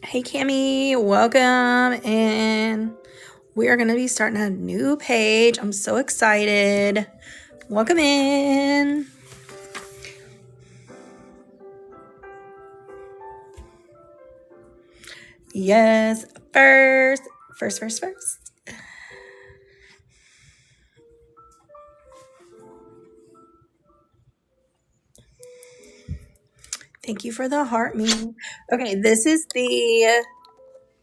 Hey Cami, welcome, and we are going to be starting a new page. I'm so excited. Welcome in. Yes, first. Thank you for the heart me. Okay, this is the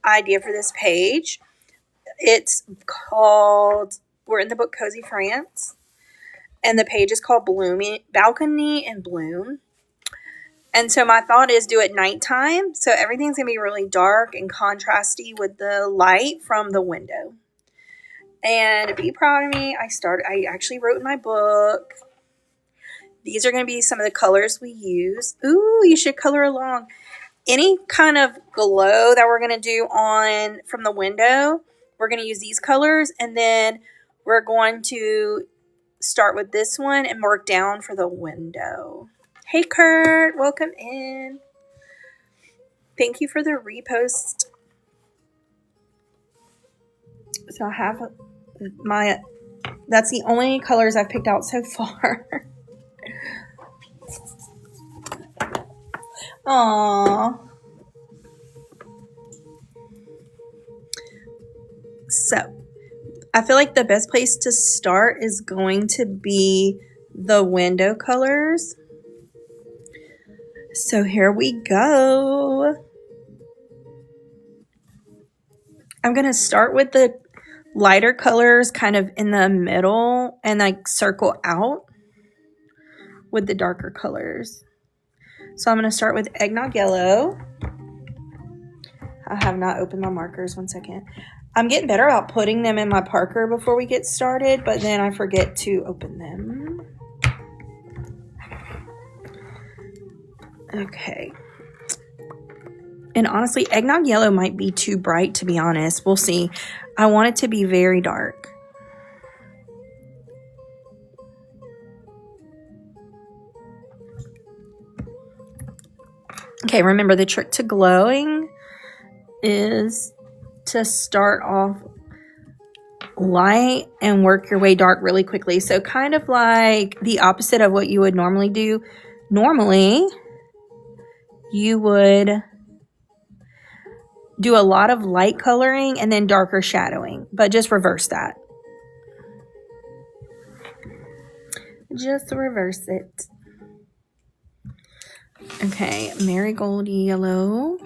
idea for this page. It's called, we're in the book Cozy France, and the page is called Blooming Balcony and Bloom. And so my thought is do it nighttime. So everything's going to be really dark and contrasty with the light from the window. And be proud of me. I actually wrote in my book. These are going to be some of the colors we use. Ooh, you should color along. Any kind of glow that we're going to do on from the window, we're going to use these colors. And then we're going to start with this one and work down for the window. Hey, Kurt, welcome in. Thank you for the repost. So I have that's the only colors I've picked out so far. Aww. So I feel like the best place to start is going to be the window colors. So here we go. I'm going to start with the lighter colors kind of in the middle and like circle out with the darker colors. So I'm going to start with eggnog yellow. I have not opened my markers. 1 second. I'm getting better about putting them in my Parker before we get started, but then I forget to open them. Okay. And honestly, eggnog yellow might be too bright, to be honest. We'll see. I want it to be very dark. Okay, remember the trick to glowing is to start off light and work your way dark really quickly. So kind of like the opposite of what you would normally do. Normally, you would do a lot of light coloring and then darker shadowing, but just reverse that. Just reverse it. Okay, marigold yellow.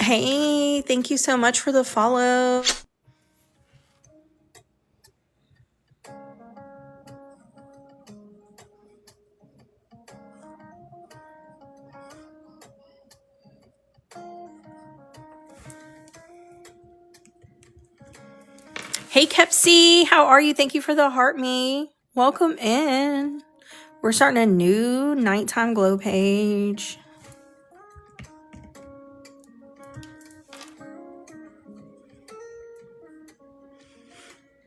Hey, thank you so much for the follow. Hey, Kepsi, how are you? Thank you for the heart me. Welcome in. We're starting a new nighttime glow page.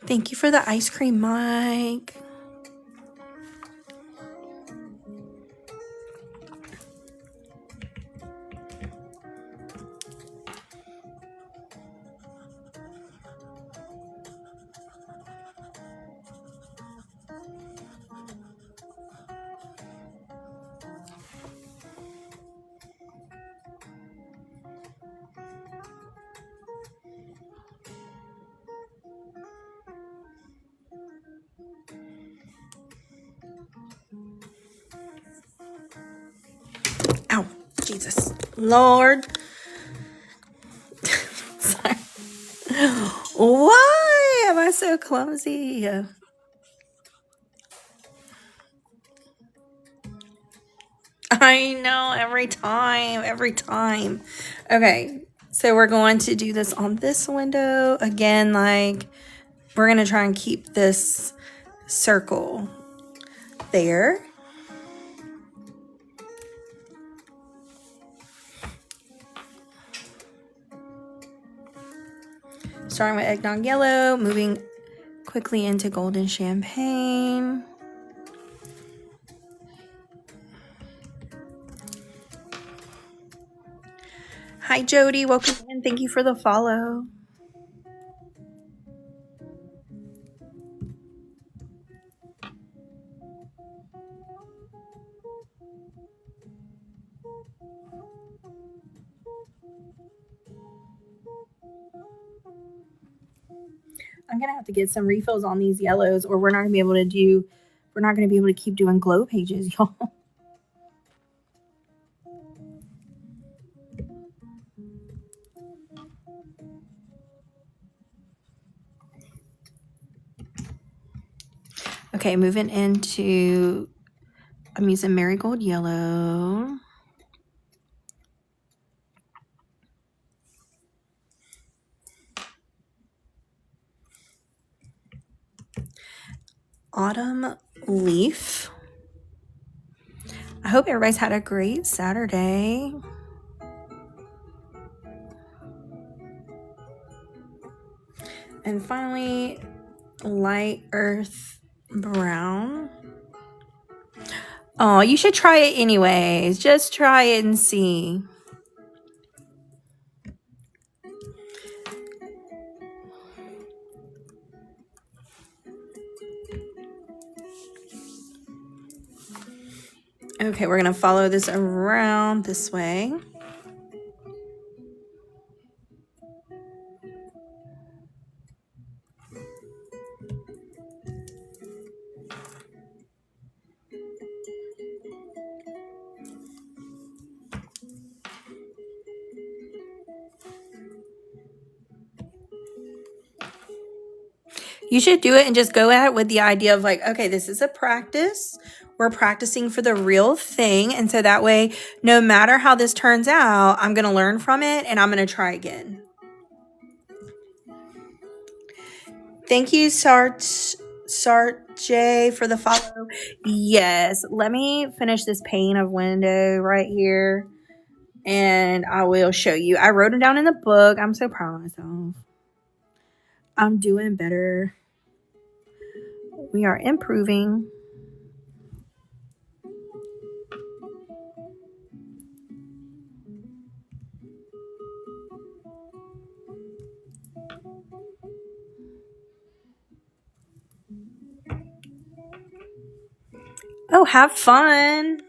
Thank you for the ice cream, Mike. Ow, Jesus. Lord. Sorry. Why am I so clumsy? I know, every time. Okay, so we're going to do this on this window. Again, like, we're going to try and keep this circle there. Starting with eggnog yellow, moving quickly into golden champagne. Hi, Jody. Welcome in. Thank you for the follow. I'm gonna have to get some refills on these yellows, or we're not gonna be able to keep doing glow pages, y'all. Okay, moving into, I'm using marigold yellow. Autumn leaf. I hope everybody's had a great Saturday. And finally, light earth brown. Oh, you should try it anyways. Just try it and see. Okay, we're gonna follow this around this way. You should do it and just go at it with the idea of like, okay, this is a practice. We're practicing for the real thing. And so that way, no matter how this turns out, I'm going to learn from it and I'm going to try again. Thank you, Sarj, for the follow. Yes, let me finish this pane of window right here and I will show you. I wrote them down in the book. I'm so proud of myself. I'm doing better. We are improving. Oh, have fun.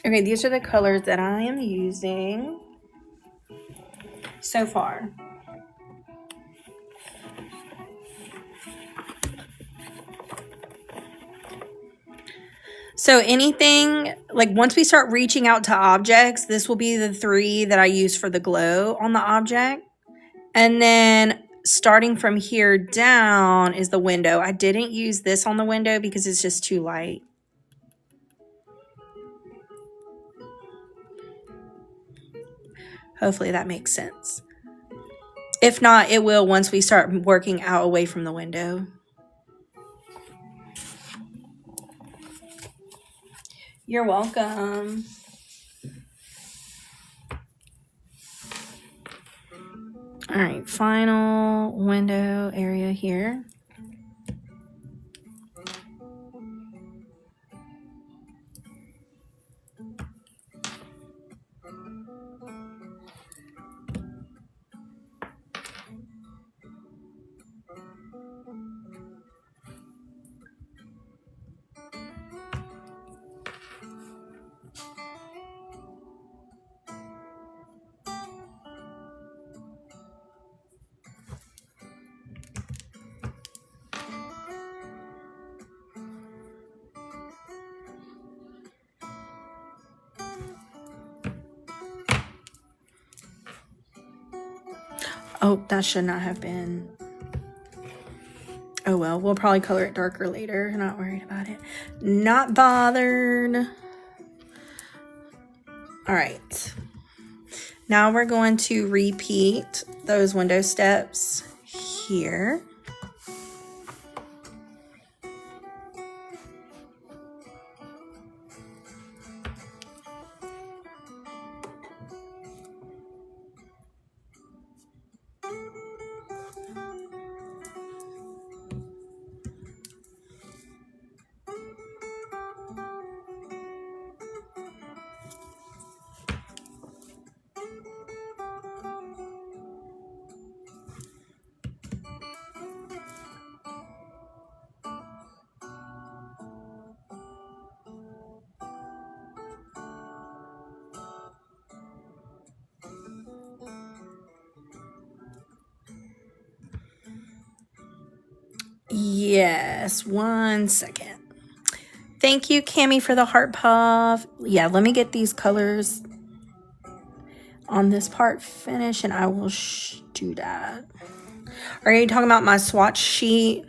Okay, these are the colors that I am using so far. So anything, like once we start reaching out to objects, this will be the 3 that I use for the glow on the object. And then starting from here down is the window. I didn't use this on the window because it's just too light. Hopefully that makes sense. If not, it will once we start working out away from the window. You're welcome. All right, final window area here. Oh, that should not have been. Oh well, we'll probably color it darker later. Not worried about it. Not bothered. All right. Now we're going to repeat those window steps here. Yes, 1 second. Thank you, Cami, for the heart puff. Yeah, let me get these colors on this part finished, and I will do that. Are you talking about my swatch sheet?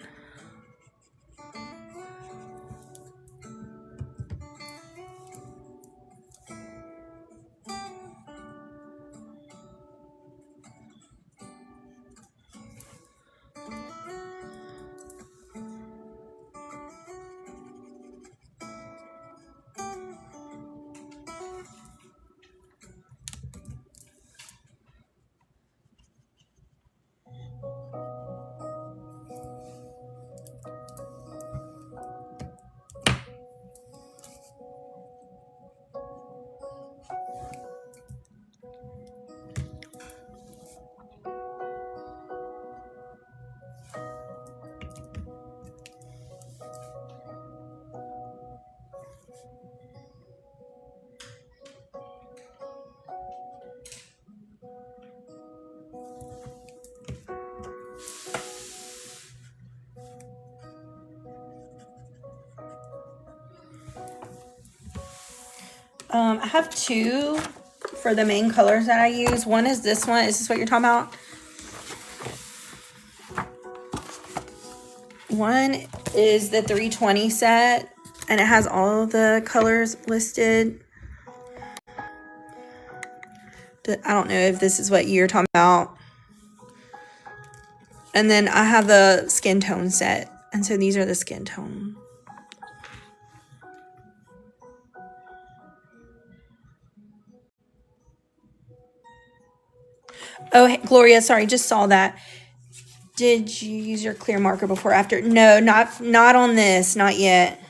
I have two for the main colors that I use. One is this one. Is this what you're talking about? One is the 320 set, and it has all of the colors listed. I don't know if this is what you're talking about. And then I have the skin tone set. And so these are the skin tone. Oh, hey, Gloria, sorry, just saw that. Did you use your clear marker before or after? No, not on this, not yet.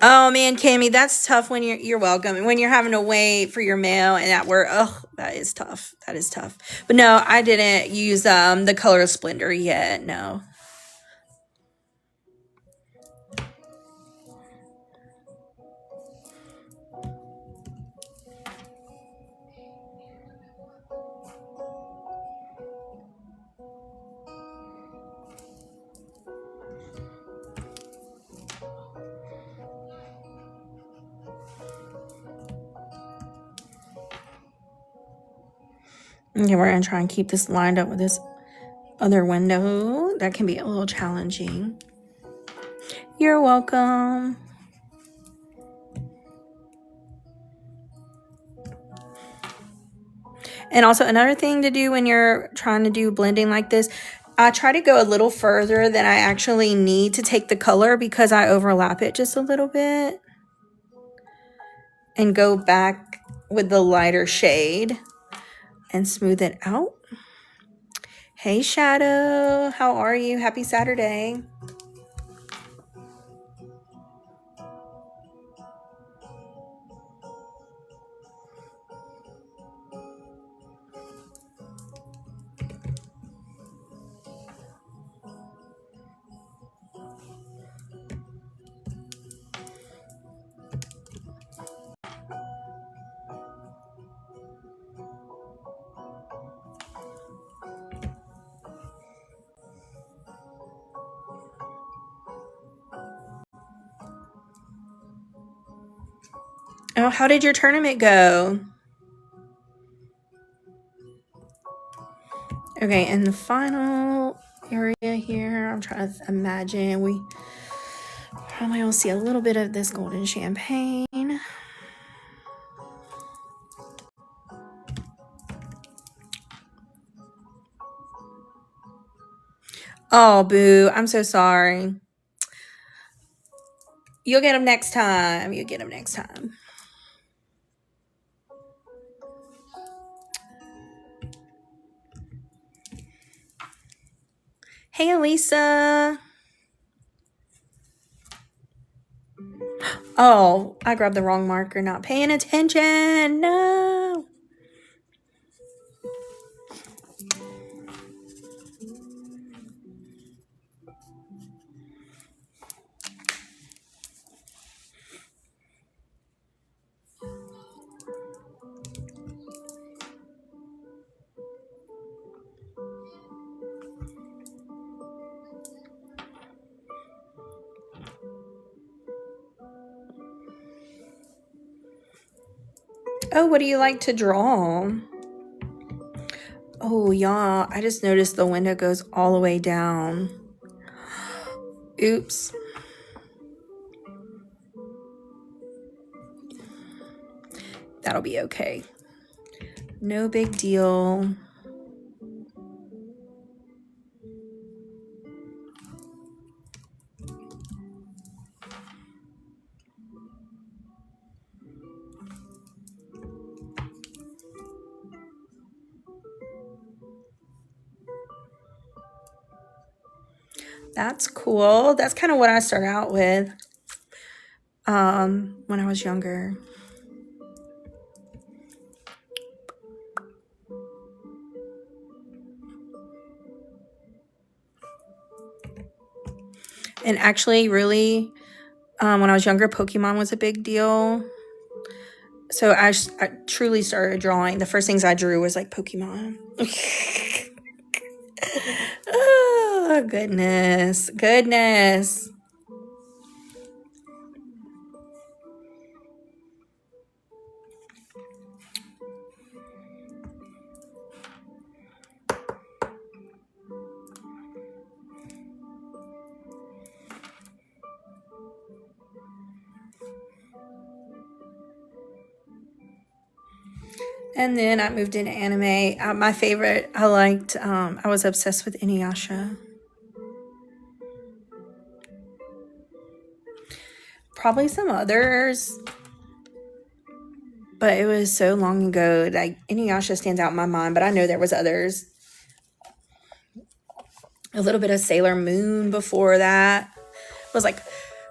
Oh man, Cami, that's tough when you're welcome. When you're having to wait for your mail and at work, that is tough. That is tough. But no, I didn't use the color Splendor yet. No. Okay, we're gonna try and keep this lined up with this other window. That can be a little challenging. You're welcome. And also another thing to do when you're trying to do blending like this, I try to go a little further than I actually need to take the color because I overlap it just a little bit. And go back with the lighter shade and smooth it out. Hey, Shadow. How are you? Happy Saturday. Oh, how did your tournament go? Okay, and the final area here, I'm trying to imagine we probably will see a little bit of this golden champagne. Oh, boo. I'm so sorry. You'll get them next time. You'll get them next time. Hey, Elisa. Oh, I grabbed the wrong marker. Not paying attention. No. Oh, what do you like to draw? Oh, y'all, I just noticed the window goes all the way down. Oops. That'll be okay. No big deal. That's cool. That's kind of what I started out with when I was younger. And actually, really, when I was younger, Pokemon was a big deal. So I truly started drawing. The first things I drew was like Pokemon. Oh, goodness. Goodness. And then I moved into anime. My favorite, I was obsessed with Inuyasha. Probably some others, but it was so long ago. Like Inuyasha stands out in my mind, but I know there was others. A little bit of Sailor Moon before that. It was like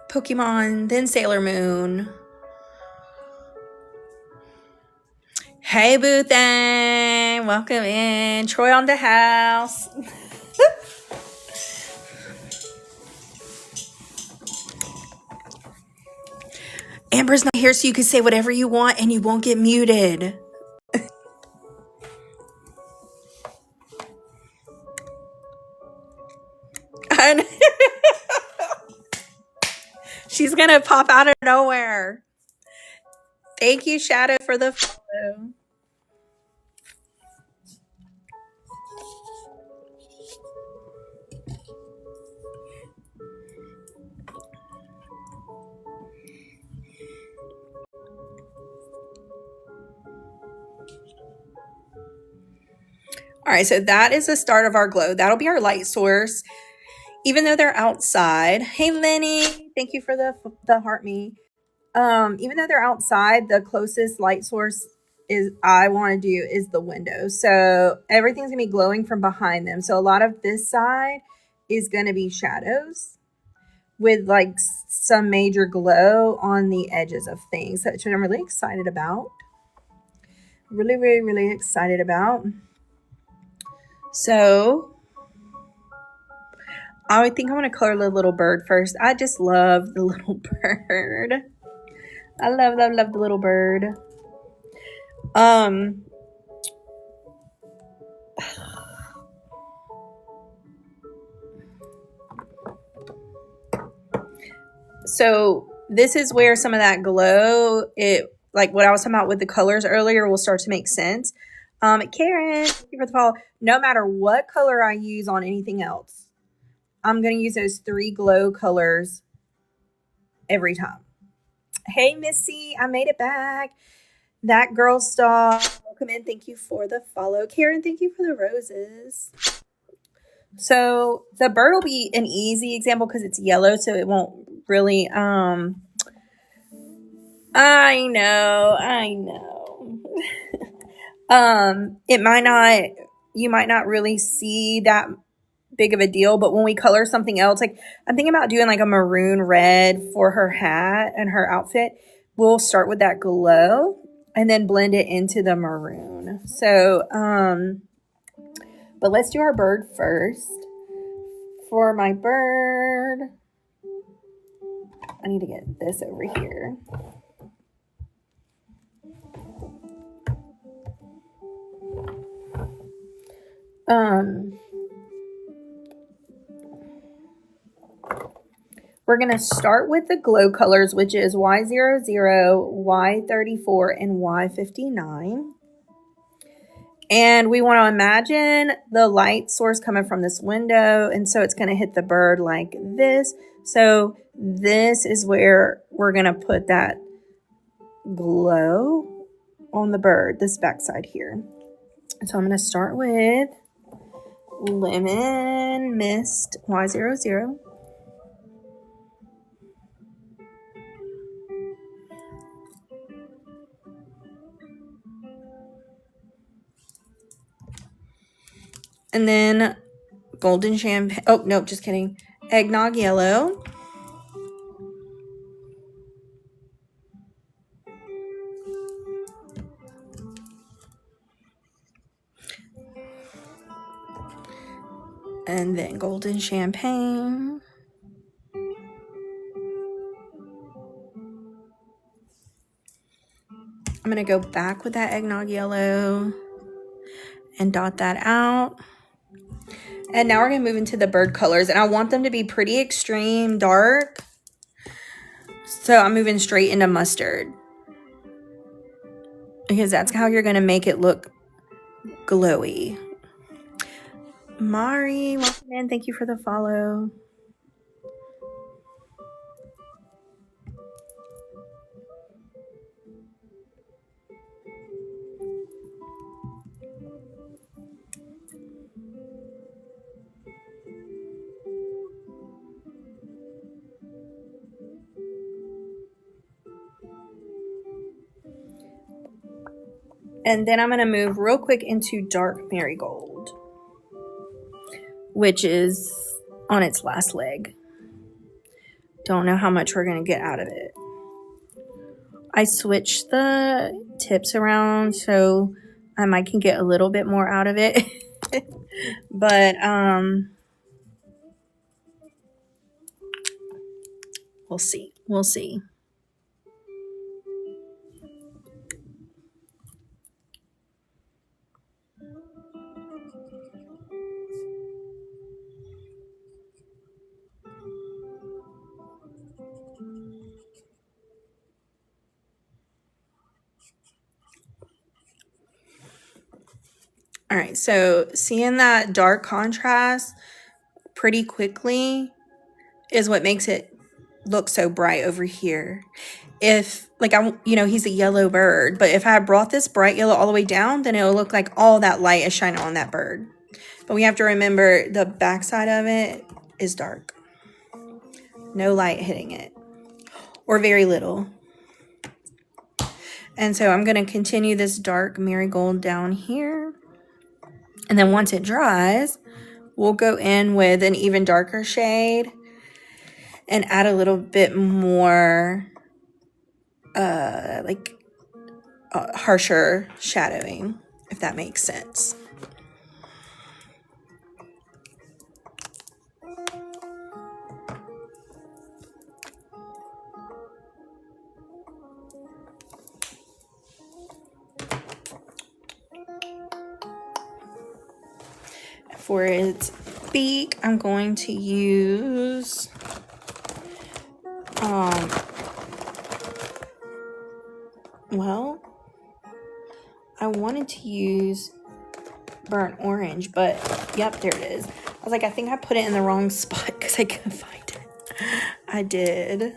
Pokemon, then Sailor Moon. Hey, Boo Thang. Welcome in. Troy on the house. Amber's not here, so you can say whatever you want and you won't get muted. She's going to pop out of nowhere. Thank you, Shadow, for the follow. All right, so that is the start of our glow. That'll be our light source, even though they're outside. Hey, Lenny, thank you for the heart me. Even though they're outside, the closest light source I want to do is the window. So everything's gonna be glowing from behind them. So a lot of this side is gonna be shadows with like some major glow on the edges of things, which I'm really excited about. Really, really, really excited about. So I think I'm going to color the little bird first. I just love the little bird. I love, love, love the little bird. So this is where some of that glow, like what I was talking about with the colors earlier, will start to make sense. Karen, thank you for the follow. No matter what color I use on anything else, I'm going to use those 3 glow colors every time. Hey, Missy, I made it back. That girl star, welcome in. Thank you for the follow. Karen, thank you for the roses. So the bird will be an easy example because it's yellow, so it won't really, I know. It might not, you might not really see that big of a deal, but when we color something else, like I'm thinking about doing like a maroon red for her hat and her outfit, we'll start with that glow and then blend it into the maroon. So, but let's do our bird first. For my bird, I need to get this over here. We're going to start with the glow colors, which is Y00, Y34, and Y59. And we want to imagine the light source coming from this window. And so it's going to hit the bird like this. So this is where we're going to put that glow on the bird, this backside here. So I'm going to start with Lemon Mist Y00. And then Golden Champagne. Oh, no, just kidding. Eggnog Yellow. And then Golden Champagne. I'm going to go back with that Eggnog Yellow and dot that out. And now we're going to move into the bird colors. And I want them to be pretty extreme dark. So I'm moving straight into mustard. Because that's how you're going to make it look glowy. Mari, welcome in. Thank you for the follow. And then I'm going to move real quick into dark marigold, which is on its last leg. Don't know how much we're going to get out of it. I switched the tips around so I might can get a little bit more out of it. But we'll see. We'll see. All right, so seeing that dark contrast pretty quickly is what makes it look so bright over here. If, like, he's a yellow bird, but if I brought this bright yellow all the way down, then it'll look like all that light is shining on that bird. But we have to remember the backside of it is dark. No light hitting it, or very little. And so I'm going to continue this dark marigold down here. And then once it dries, we'll go in with an even darker shade and add a little bit more harsher shadowing, if that makes sense. For its beak, I'm going to use I wanted to use burnt orange, but yep, there it is. I was like, I think I put it in the wrong spot because I couldn't find it. I did.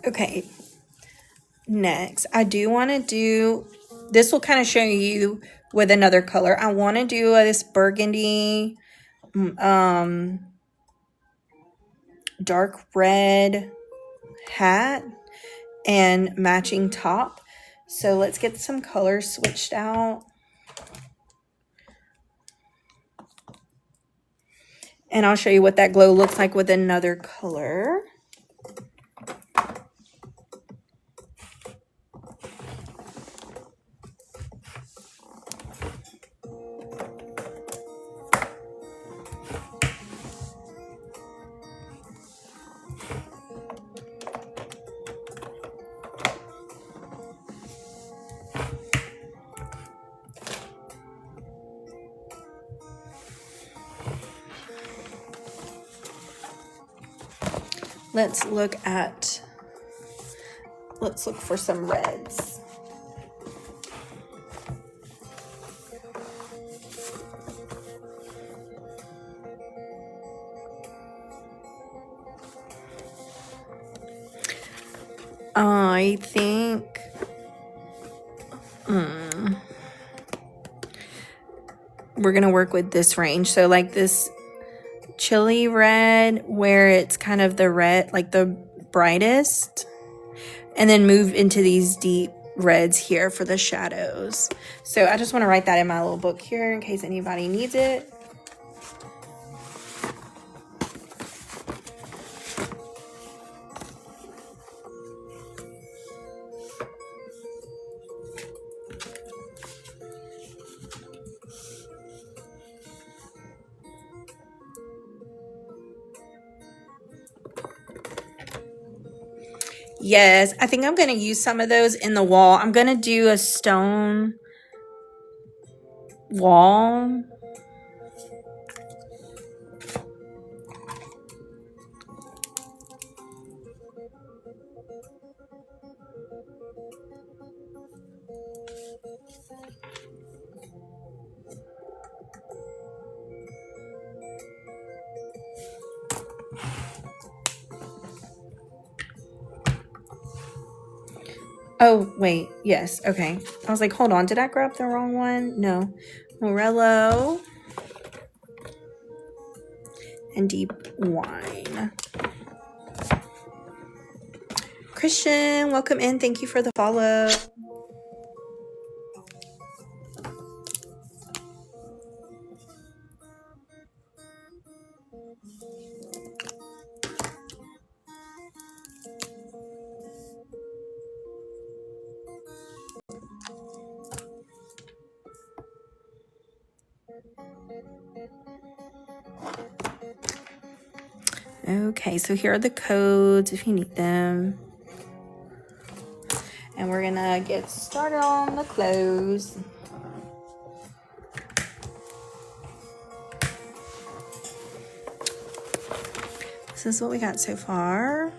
Okay, next, I do want to do, this will kind of show you with another color. I want to do this burgundy, dark red hat and matching top. So let's get some colors switched out. And I'll show you what that glow looks like with another color. Let's look for some reds. I think we're gonna work with this range. So like this chili red where it's kind of the red, like the brightest, and then move into these deep reds here for the shadows. So I just want to write that in my little book here in case anybody needs it. Yes, I think I'm going to use some of those in the wall. I'm going to do a stone wall. Oh, wait. Yes. Okay. I was like, hold on. Did I grab the wrong one? No. Morello and deep wine. Christian, welcome in. Thank you for the follow. Okay, so here are the codes if you need them. And we're gonna get started on the clothes. This is what we got so far.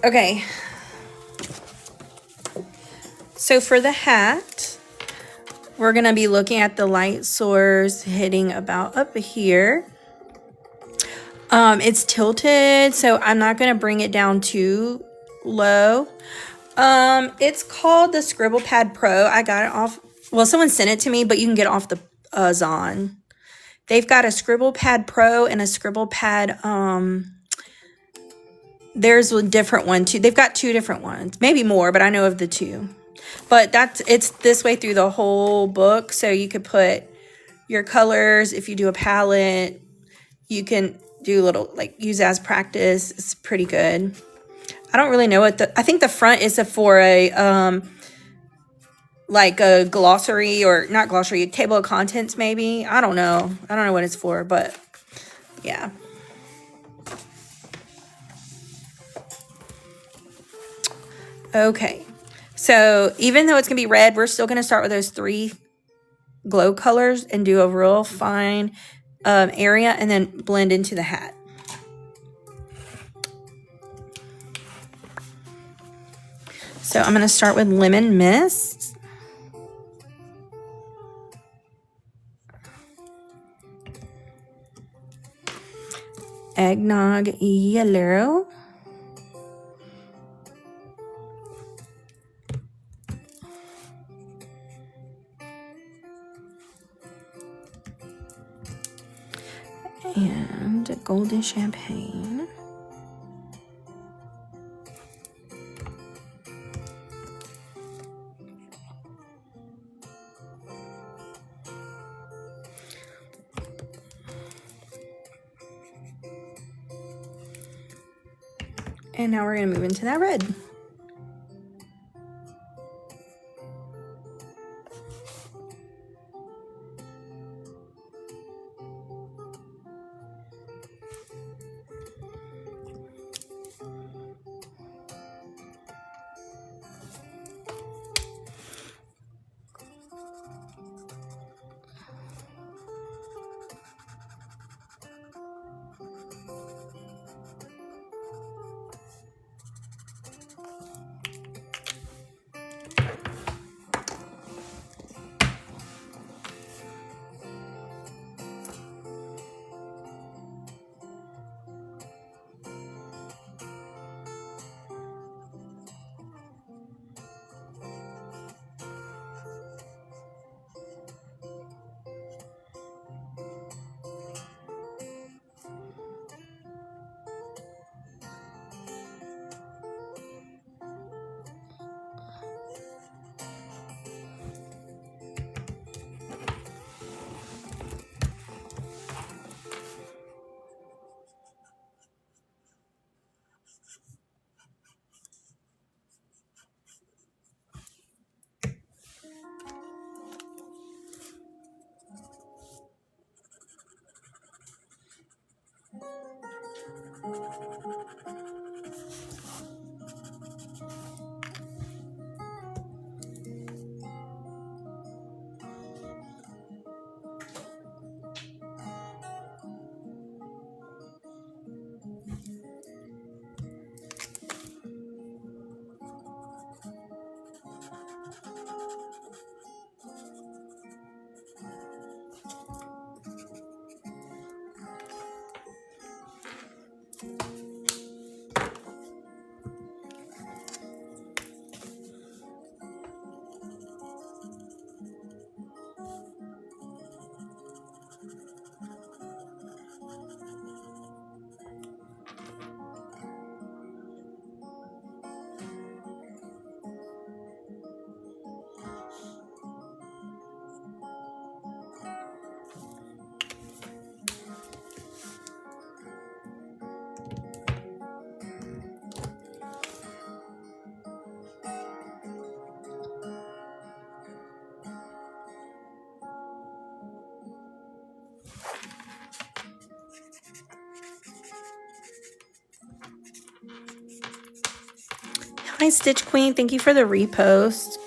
Okay. So for the hat, we're going to be looking at the light source hitting about up here. It's tilted, so I'm not going to bring it down too low. It's called the Scribble Pad Pro. I got it off, well, someone sent it to me, but you can get it off the Zon. They've got a Scribble Pad Pro and a Scribble Pad, there's a different one too. They've got two different ones, maybe more, but I know of the two. But it's this way through the whole book. So you could put your colors. If you do a palette, you can do little, like, use as practice. It's pretty good. I don't really know what I think the front is for a, like a glossary, or not glossary, a table of contents maybe. I don't know. I don't know what it's for, but yeah. Okay. So even though it's going to be red, we're still going to start with those 3 glow colors and do a real fine area and then blend into the hat. So I'm going to start with Lemon Mist. Eggnog Yellow. And Golden Champagne. And now we're going to move into that red. Hi, Stitch Queen. Thank you for the repost.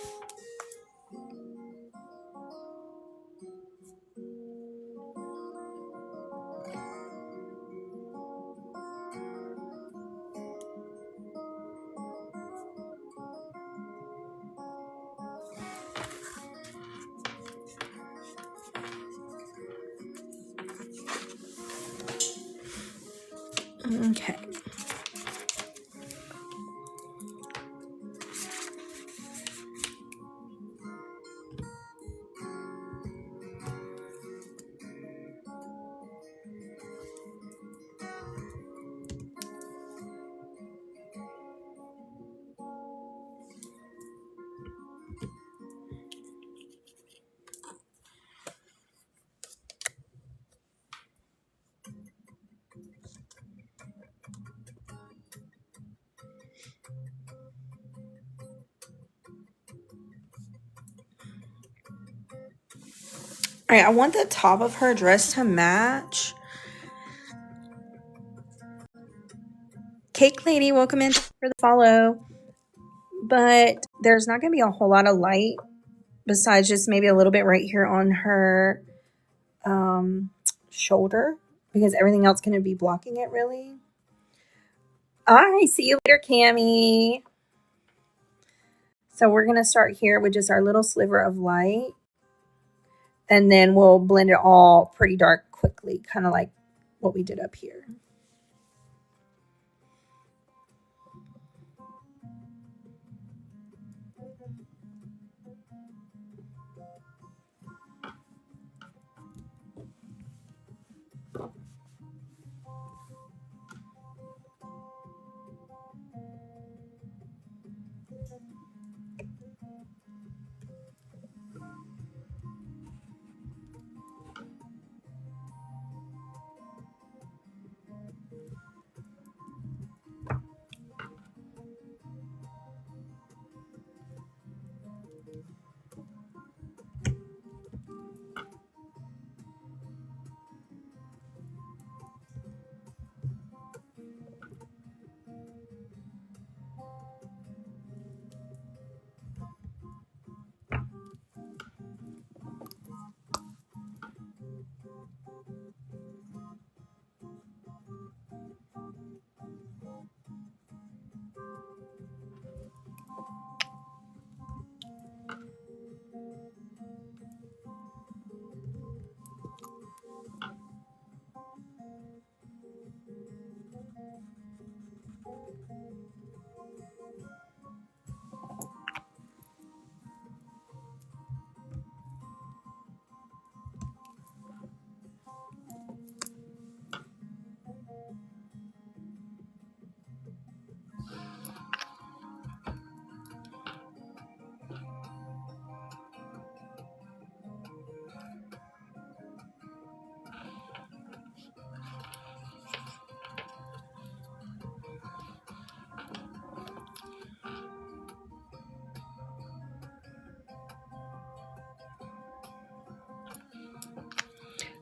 Okay. All right, I want the top of her dress to match. Cake Lady, welcome in for the follow. But there's not going to be a whole lot of light besides just maybe a little bit right here on her shoulder, because everything else going to be blocking it really. All right, see you later, Cammie. So we're going to start here with just our little sliver of light. And then we'll blend it all pretty dark quickly, kind of like what we did up here.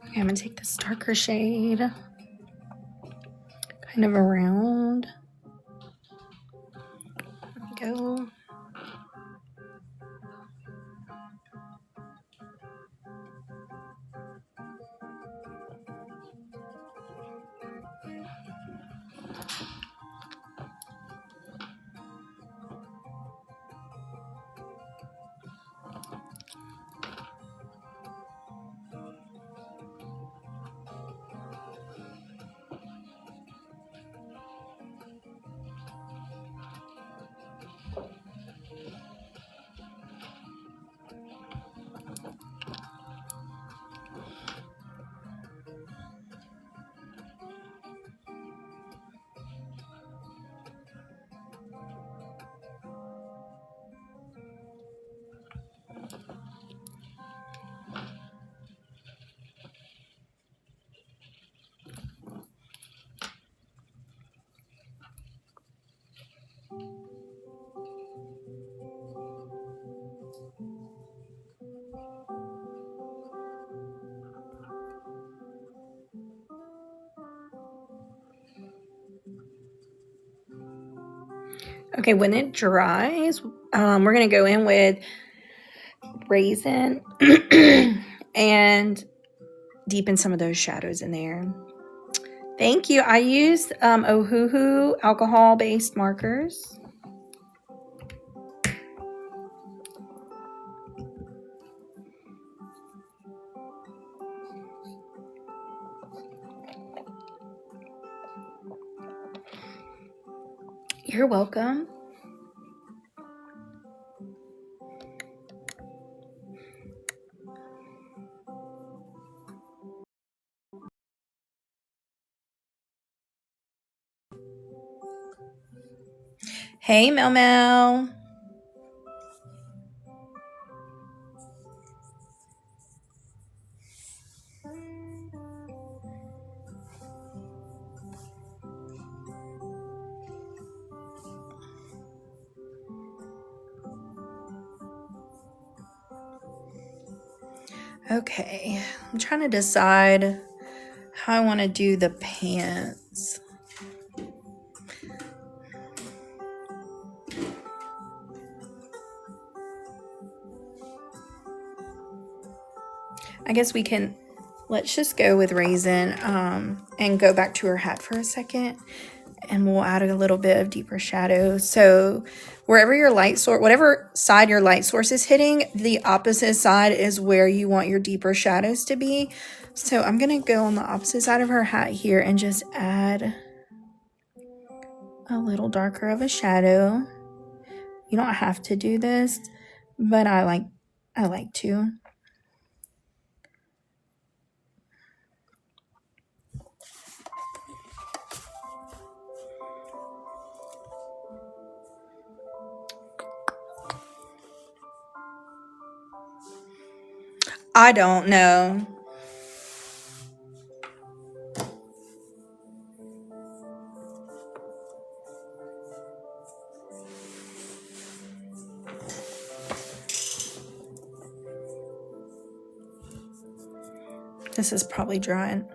Okay, I'm going to take this darker shade kind of around. There we go. Okay, when it dries, we're going to go in with Raisin and deepen some of those shadows in there. Thank you. I used Ohuhu alcohol-based markers. You're welcome. Hey, Mel Mel. Okay, I'm trying to decide how I want to do the pants. I guess let's just go with Raisin and go back to her hat for a second. And we'll add a little bit of deeper shadow. So wherever your light source, whatever side your light source is hitting, the opposite side is where you want your deeper shadows to be. So I'm going to go on the opposite side of her hat here and just add a little darker of a shadow. You don't have to do this, but I like to. I don't know. This is probably drying.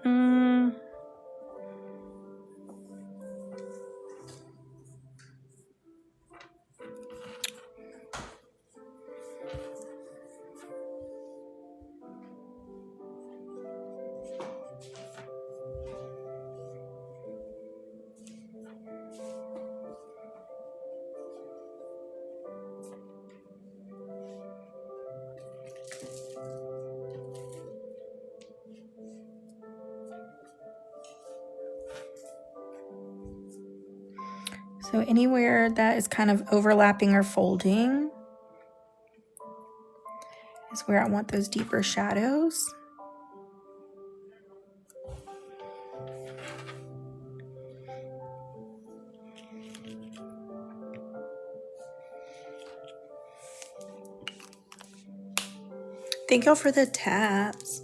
So anywhere that is kind of overlapping or folding is where I want those deeper shadows. Thank y'all for the taps.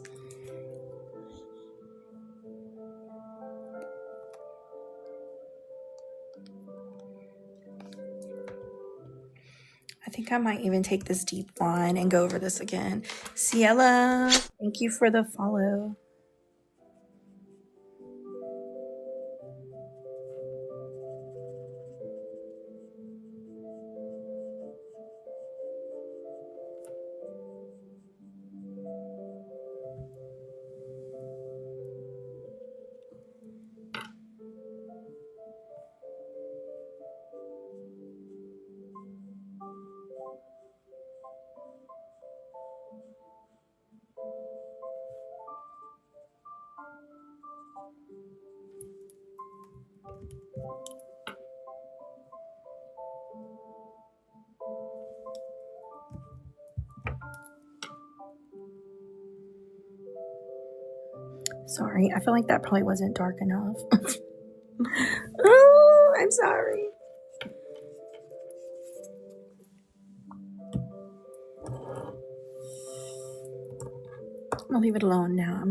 I think I might even take this deep line and go over this again. Ciela, thank you for the follow. Sorry, I feel like that probably wasn't dark enough. Oh, I'm sorry. I'm gonna leave it alone now.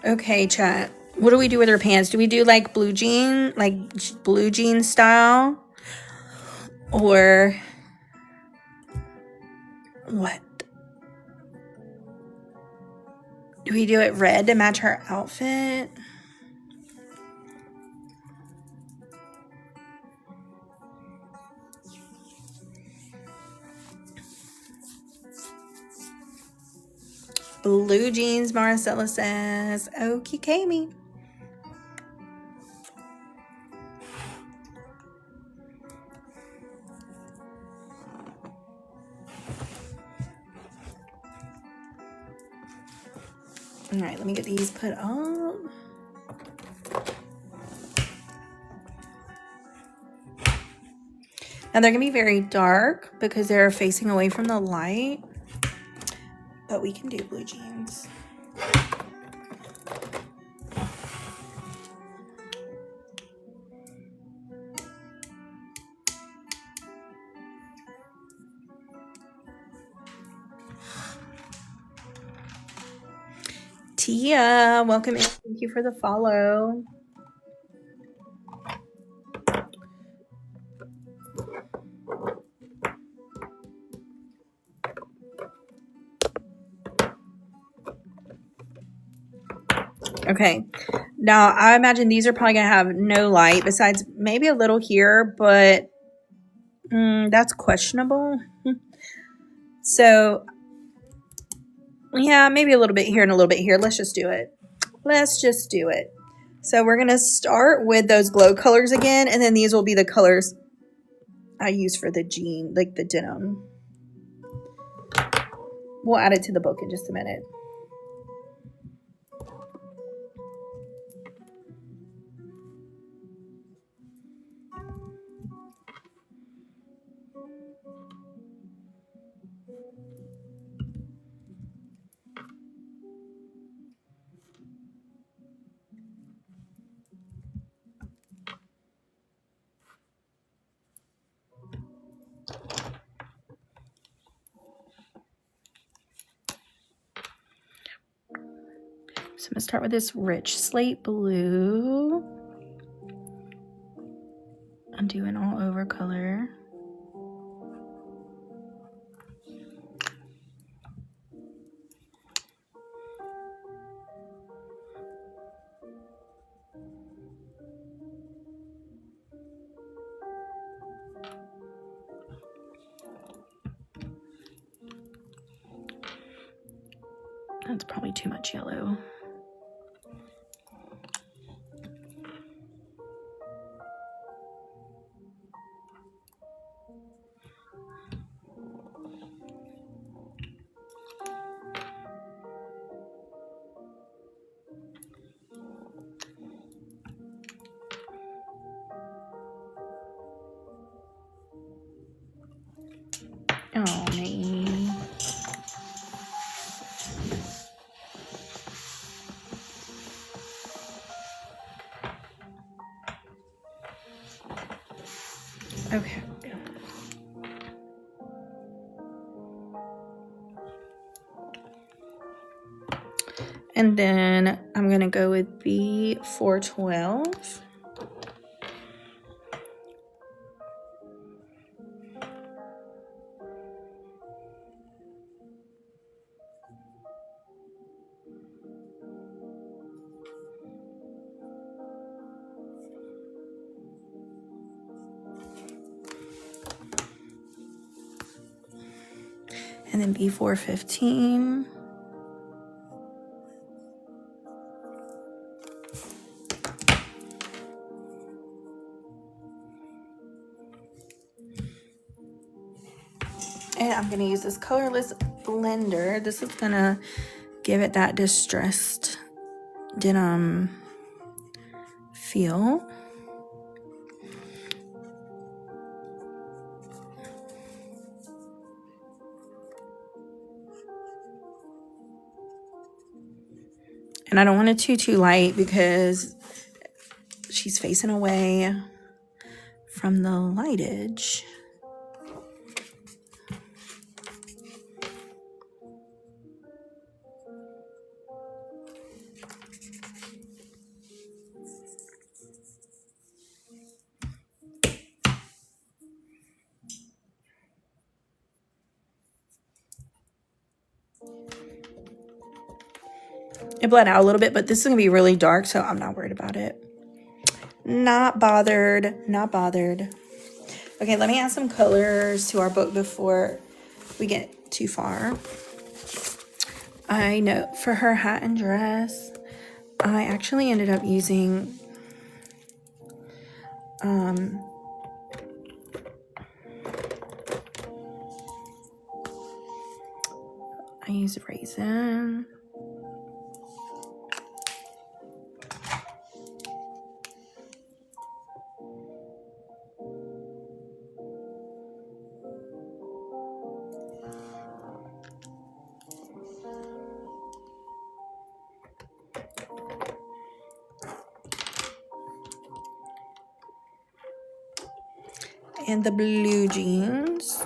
Okay, chat. What do we do with her pants? Do we do like blue jean style? Or what? Do we do it red to match her outfit? Blue jeans, Marcella says. Okie Kami. All right, let me get these put up. Now they're gonna be very dark because they're facing away from the light, but we can do blue jeans. Tia, welcome in. Thank you for the follow. Okay, now I imagine these are probably going to have no light besides maybe a little here, but that's questionable. So, yeah, maybe a little bit here and a little bit here. Let's just do it. Let's just do it. So we're going to start with those glow colors again, and then these will be the colors I use for the jean, like the denim. We'll add it to the book in just a minute. So I'm going to start with this rich slate blue. I'm doing all over color. That's probably too much yellow. Oh, man. Okay. And then I'm going to go with the 412. And then B415. And I'm going to use this colorless blender. This is going to give it that distressed denim feel. And I don't want it too light because she's facing away from the lightage. It bled out a little bit, but this is going to be really dark, so I'm not worried about it. Not bothered. Not bothered. Okay, let me add some colors to our book before we get too far. I know for her hat and dress, I actually ended up using I use raisin. And the blue jeans.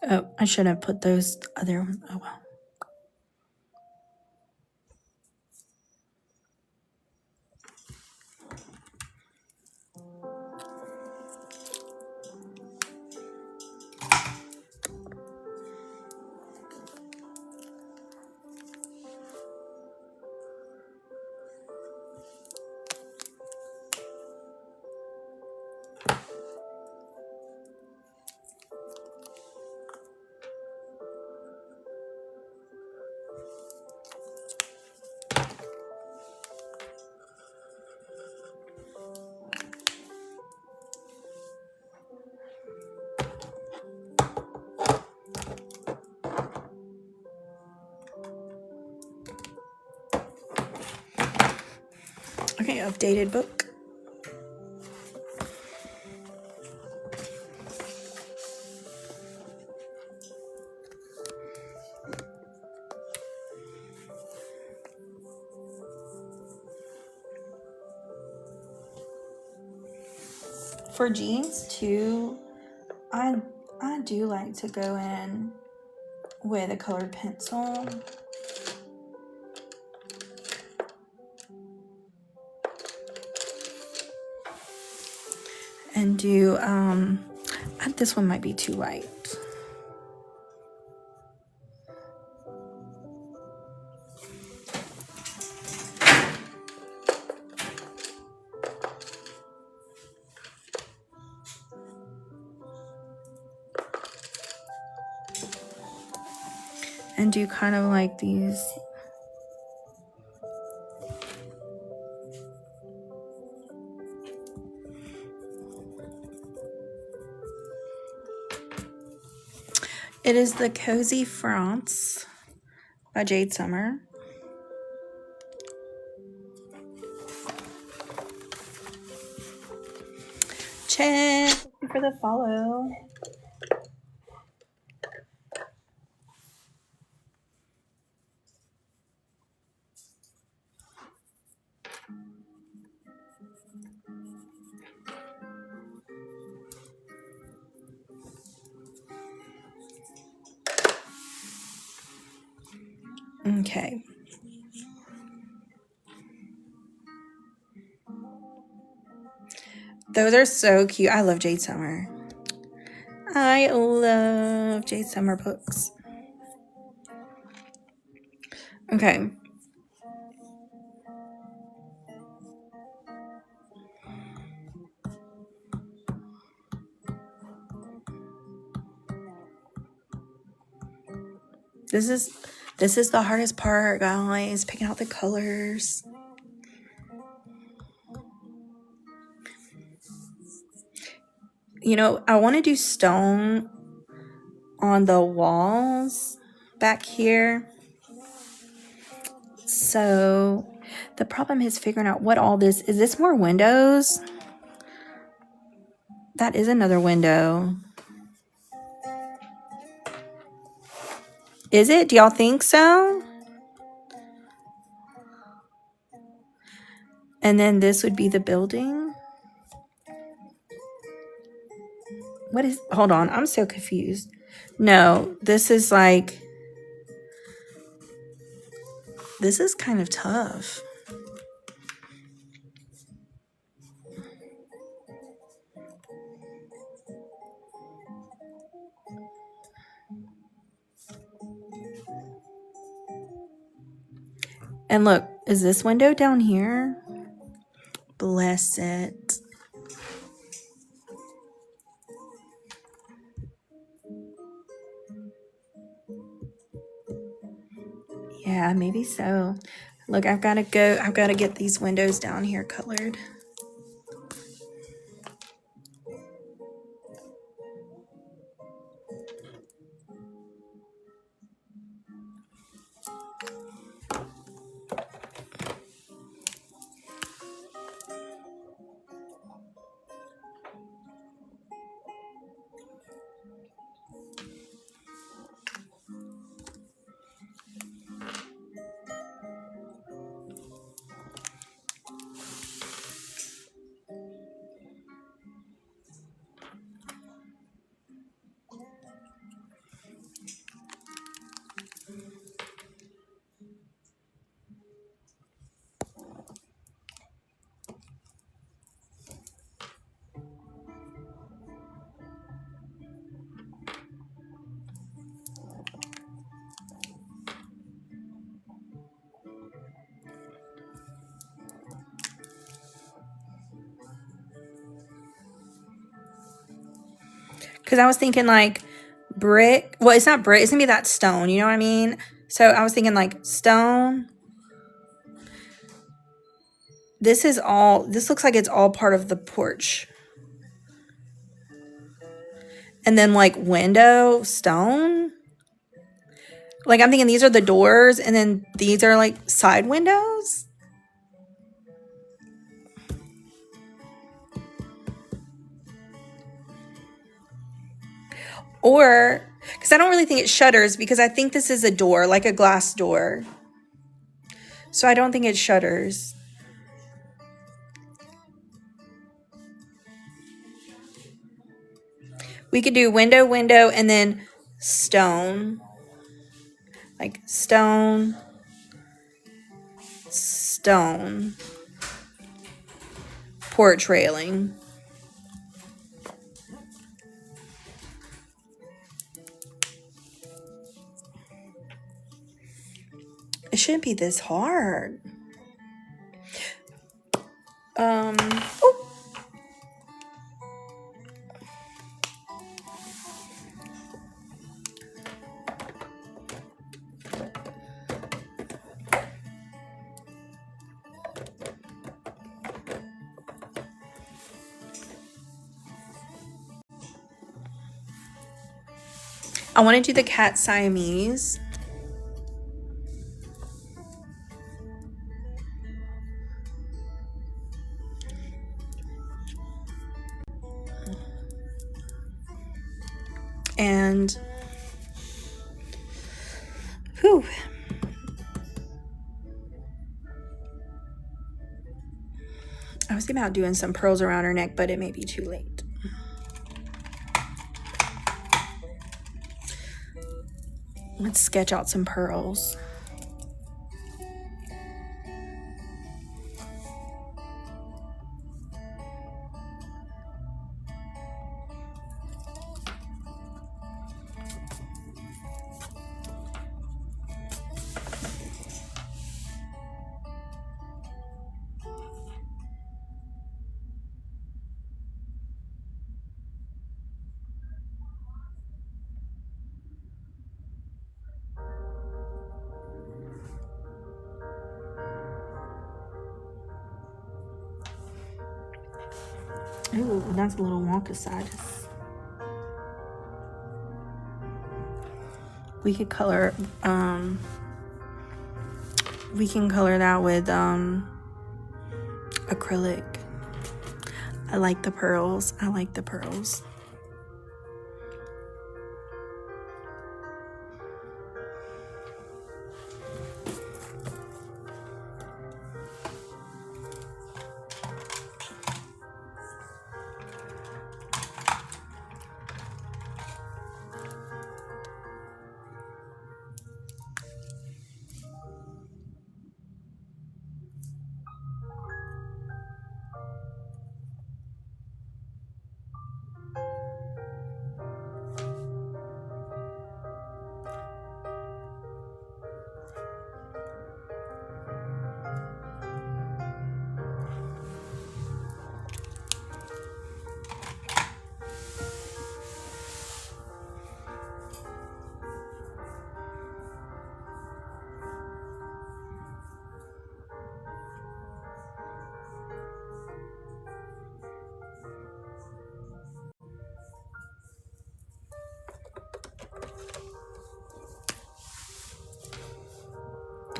Oh, I should have put those other ones. Oh, well. Okay, updated book. For jeans too, I do like to go in with a colored pencil. And do, this one might be too light. And do kind of like these. It is the Cozy France by Jade Summer. Chen, thank you for the follow. Okay. Those are so cute. I love Jade Summer. I love Jade Summer books. Okay. This is the hardest part, guys, picking out the colors. You know, I want to do stone on the walls back here. So the problem is figuring out what all this is. This more windows? That is another window. Is it? Do y'all think so? And then this would be the building. What is, hold on, I'm so confused. No, this is like, this is kind of tough. And look, is this window down here? Bless it. Yeah, maybe so. Look, I've got to get these windows down here colored. Because I was thinking like brick. Well, it's not brick. It's going to be that stone. You know what I mean? So I was thinking like stone. This looks like it's all part of the porch. And then like window, stone. Like I'm thinking these are the doors and then these are like side windows. Or, because I don't really think it shutters because I think this is a door, like a glass door. So I don't think it shutters. We could do window, window, and then stone. Like stone, stone. Porch railing. It shouldn't be this hard. Oh. I want to do the cat Siamese. And whew. I was thinking about doing some pearls around her neck, but it may be too late. Let's sketch out some pearls. Ooh, that's a little wonka side. We could color, we can color that with acrylic. I like the pearls. I like the pearls.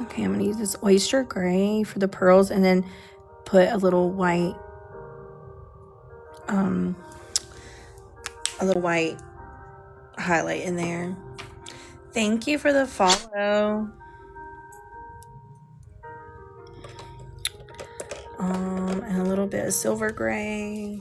Okay, I'm gonna use this oyster gray for the pearls and then put a little white highlight in there. Thank you for the follow. And a little bit of silver gray.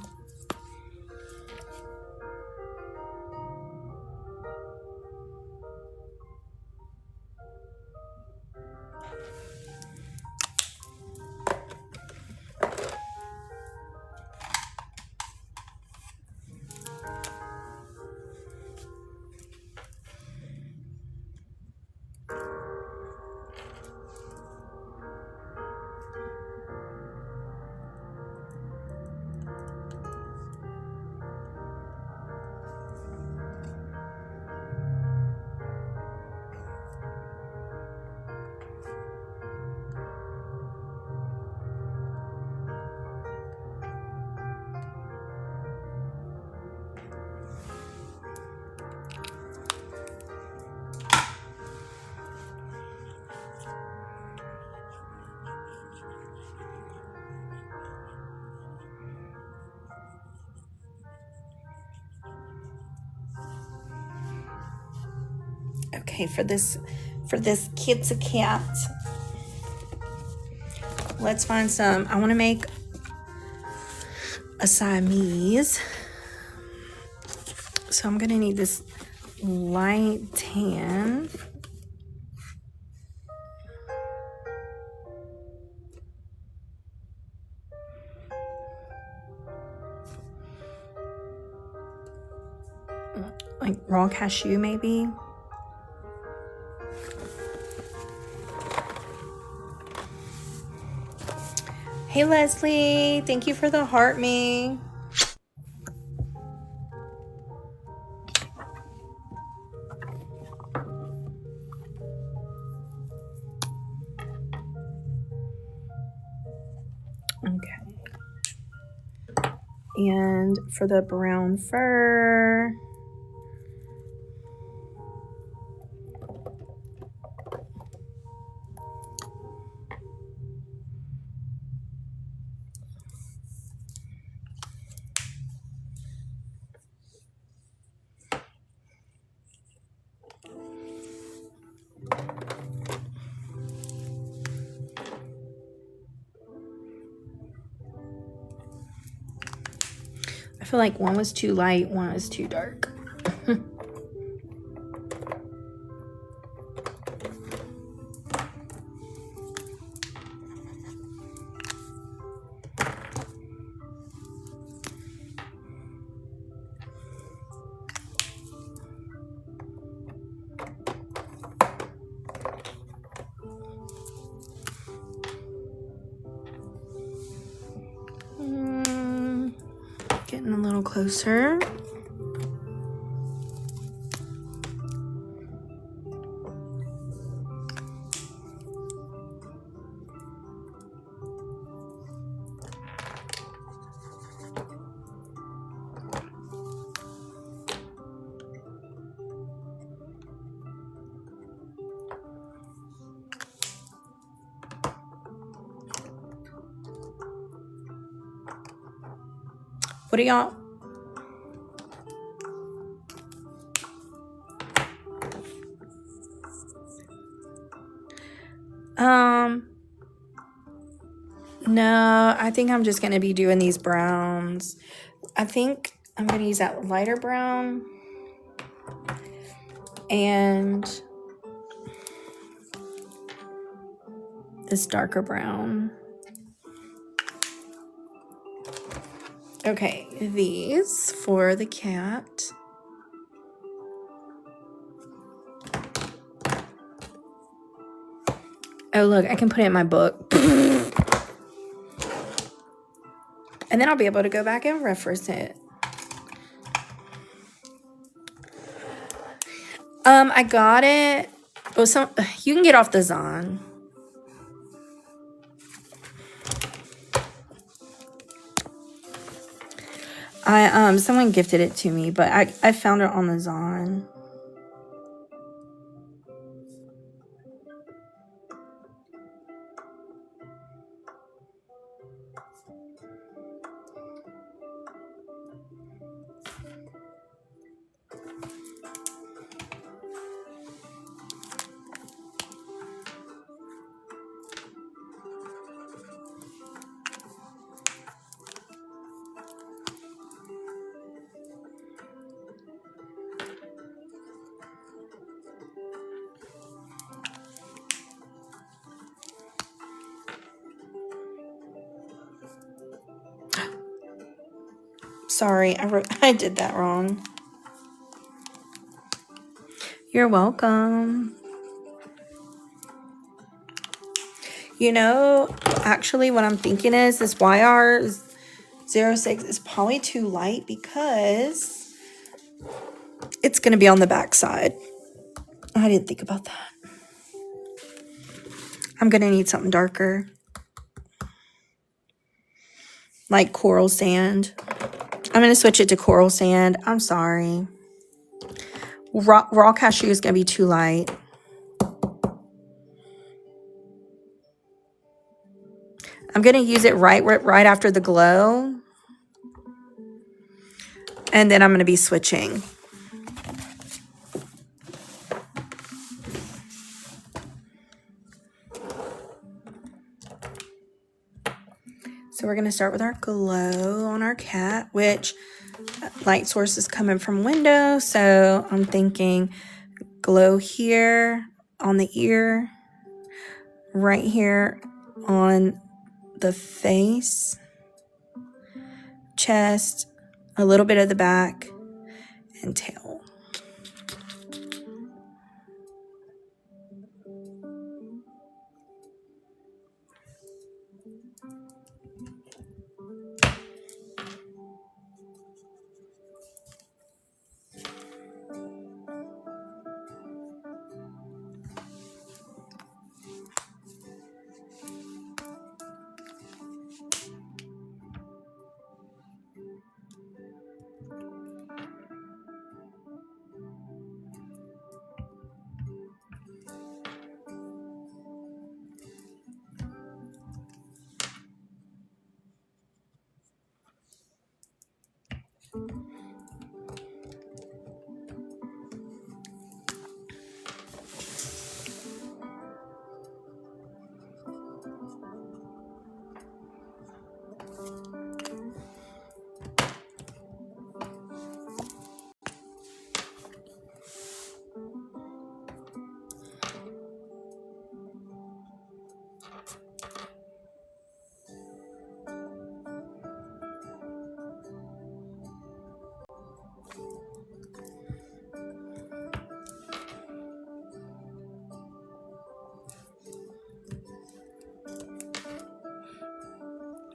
Okay, for this kitty cat, let's find some. I want to make a Siamese, so I'm gonna need this light tan. Like raw cashew, maybe. Hey Leslie, thank you for the heart me. Okay. And for the brown fur, I feel like one was too light, one was too dark. Getting a little closer. What do y'all? No, I think I'm just going to be doing these browns. I think I'm going to use that lighter brown and this darker brown. Okay, these for the cat. Oh, look, I can put it in my book. And then I'll be able to go back and reference it. I got it. Oh, you can get off the Zon. Someone gifted it to me, but I found it on the Zon. Sorry, I did that wrong. You're welcome. You know, actually what I'm thinking is this YR06 is probably too light because it's going to be on the back side. I didn't think about that. I'm going to need something darker. Like coral sand. I'm going to switch it to coral sand. I'm sorry. Raw cashew is going to be too light. I'm going to use it right after the glow. And then I'm going to be switching. So we're going to start with our glow on our cat, which light source is coming from window. So I'm thinking glow here on the ear, right here on the face, chest, a little bit of the back, and tail.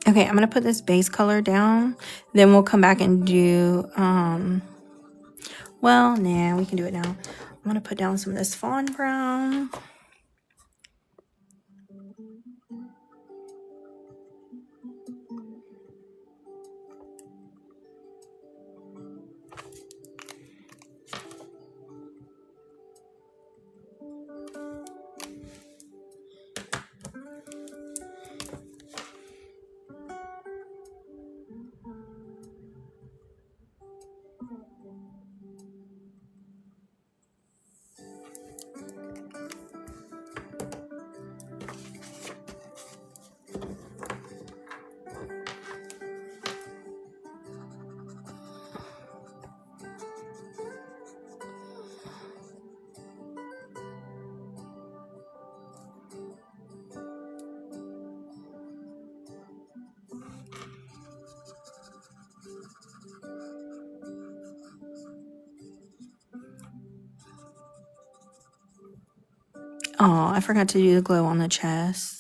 Okay, I'm going to put this base color down. Then we'll come back and do, well, nah, we can do it now. I'm going to put down some of this fawn brown. Oh, I forgot to do the glow on the chest.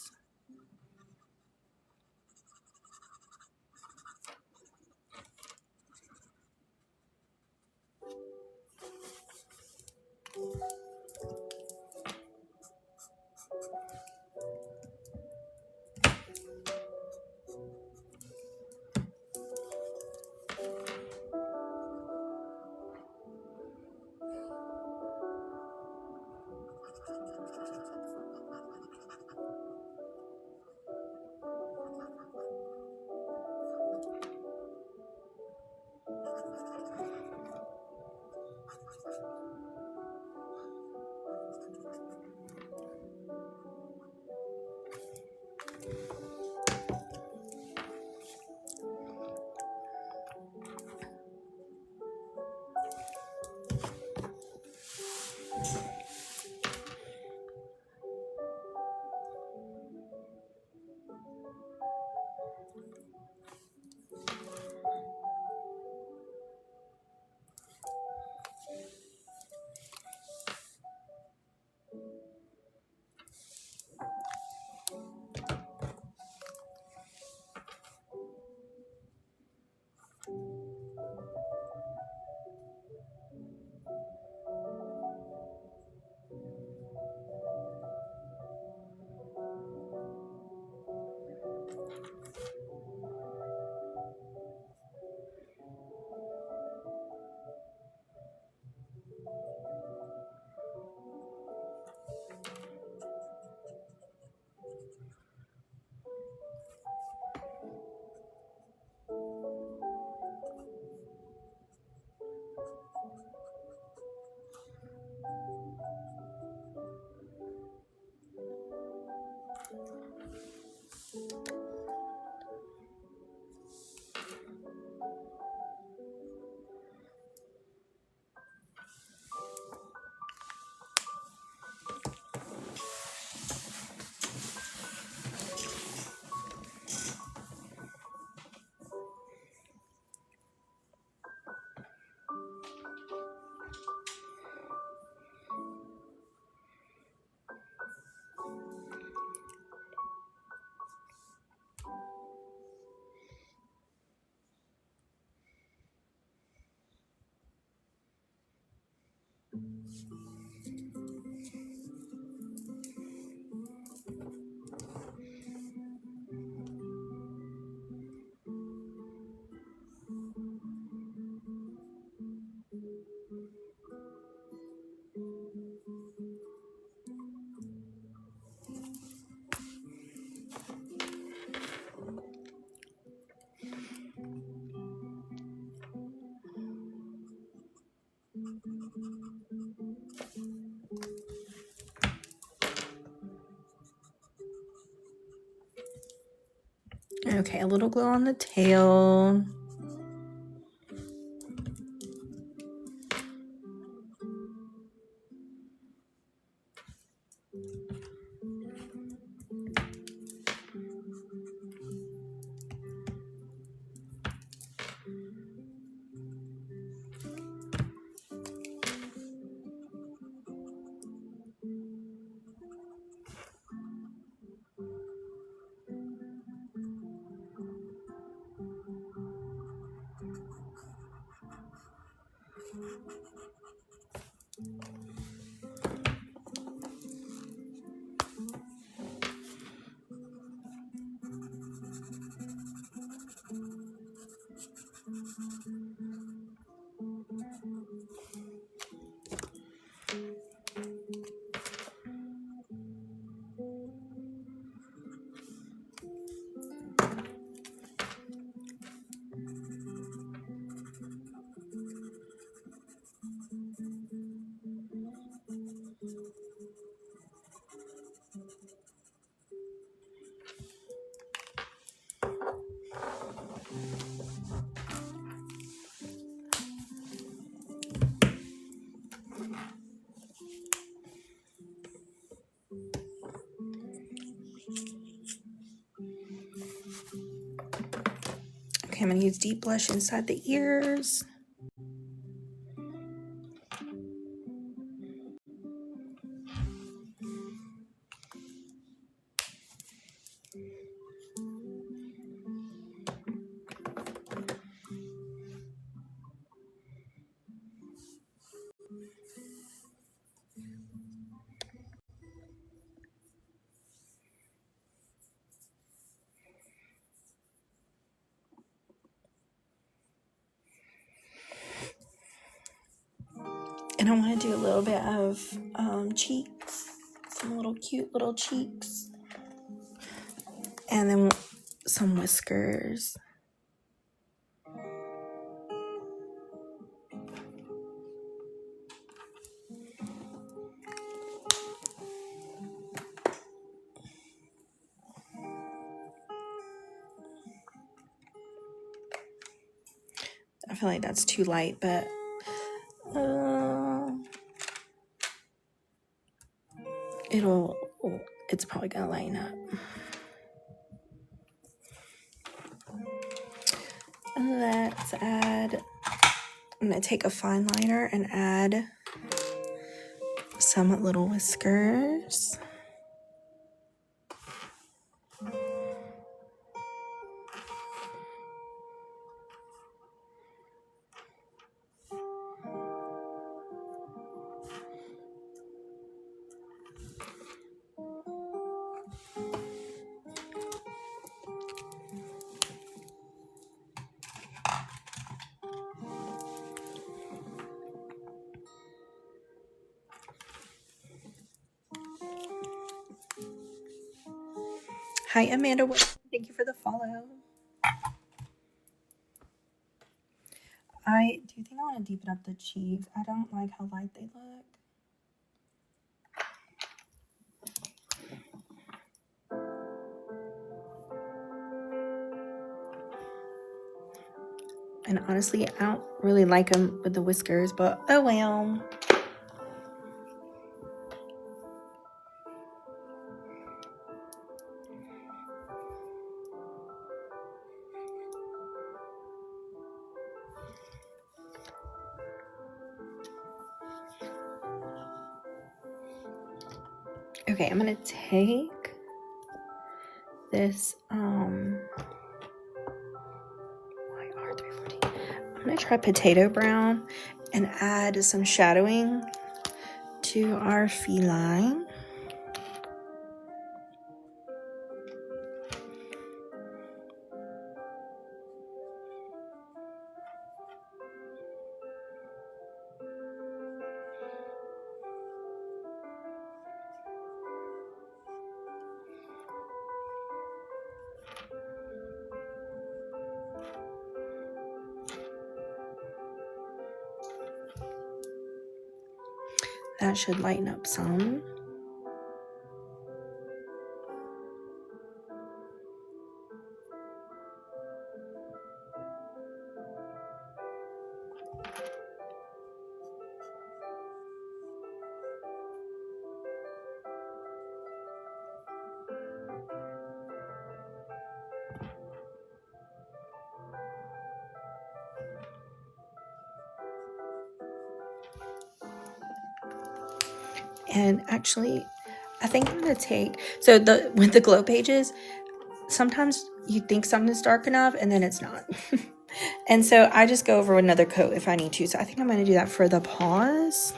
Okay, a little glow on the tail. Okay, I'm going to use deep blush inside the ears. And I want to do a little bit of cheeks, some little cute little cheeks, and then some whiskers. I feel like that's too light, but it's probably gonna lighten up. Let's add, I'm gonna take a fine liner and add some little whiskers. Hi, Amanda. Thank you for the follow. I do think I want to deepen up the cheeks. I don't like how light they look. And honestly, I don't really like them with the whiskers, but oh well. Okay, I'm gonna take this YR314. I'm gonna try potato brown and add some shadowing to our feline. That should lighten up some. And actually, I think I'm going to take, so with the glow pages, sometimes you think something's dark enough and then it's not. And so I just go over with another coat if I need to. So I think I'm going to do that for the paws.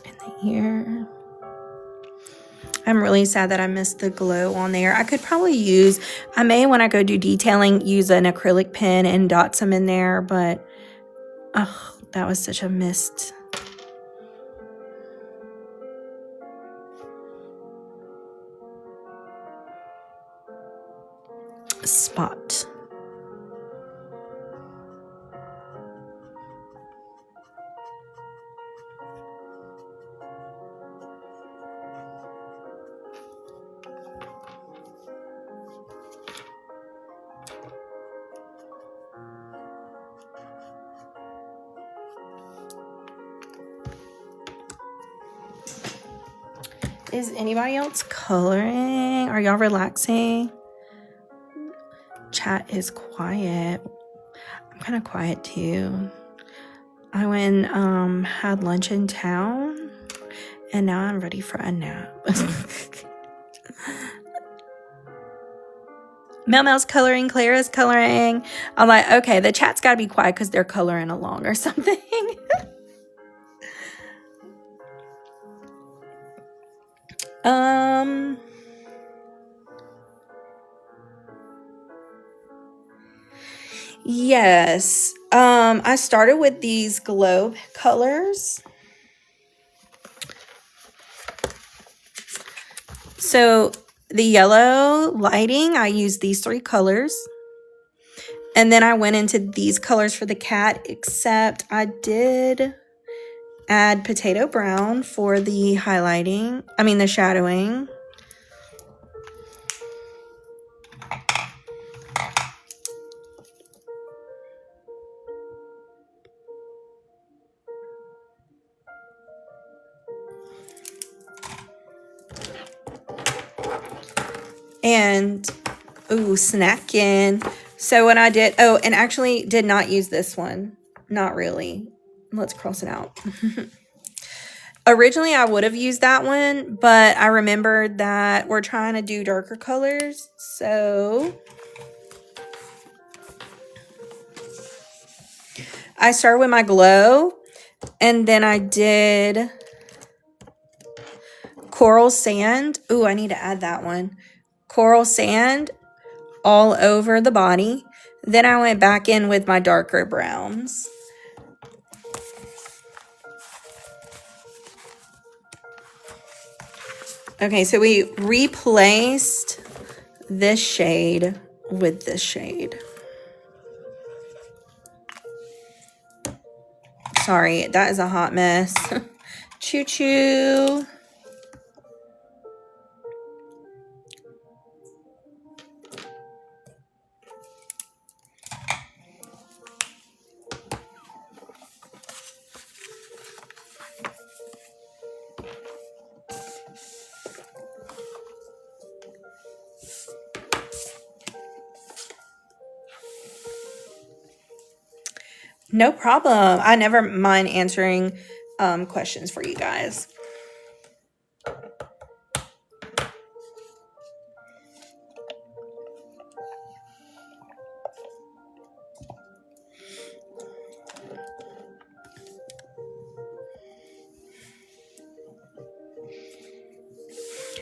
And the ear. I'm really sad that I missed the glow on there. I could probably use, I may when I go do detailing, use an acrylic pen and dot some in there, but oh, that was such a missed spot. Is anybody else coloring? Are y'all relaxing? Chat is quiet. I'm kind of quiet too. I went had lunch in town and now I'm ready for a nap. Mel's coloring, Clara's coloring. I'm like, okay, the chat's got to be quiet because they're coloring along or something. Yes. I started with these globe colors. So the yellow lighting, I used these 3 colors. And then I went into these colors for the cat, except I did add potato brown for the highlighting. I mean the shadowing. And, ooh, snacking. So when I did, oh, and actually did not use this one. Not really. Let's cross it out. Originally, I would have used that one, but I remembered that we're trying to do darker colors. So I started with my glow, and then I did coral sand. Ooh, I need to add that one. Coral sand all over the body. Then I went back in with my darker browns. Okay, so we replaced this shade with this shade. Sorry, that is a hot mess. Choo-choo. No problem. I never mind answering questions for you guys.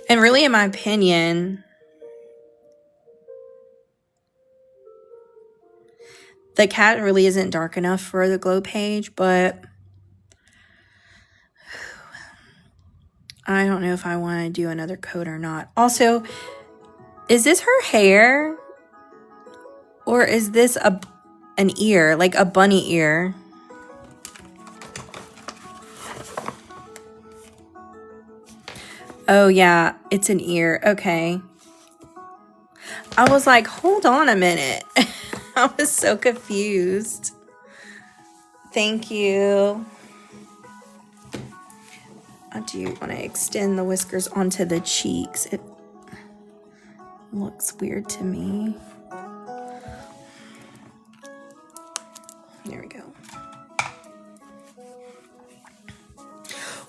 And really, in my opinion, the cat really isn't dark enough for the glow page, but I don't know if I want to do another coat or not. Also, is this her hair? Or is this an ear, like a bunny ear? Oh yeah, it's an ear. Okay. I was like, hold on a minute. I was so confused. Thank you. I do want to extend the whiskers onto the cheeks. It looks weird to me. There we go.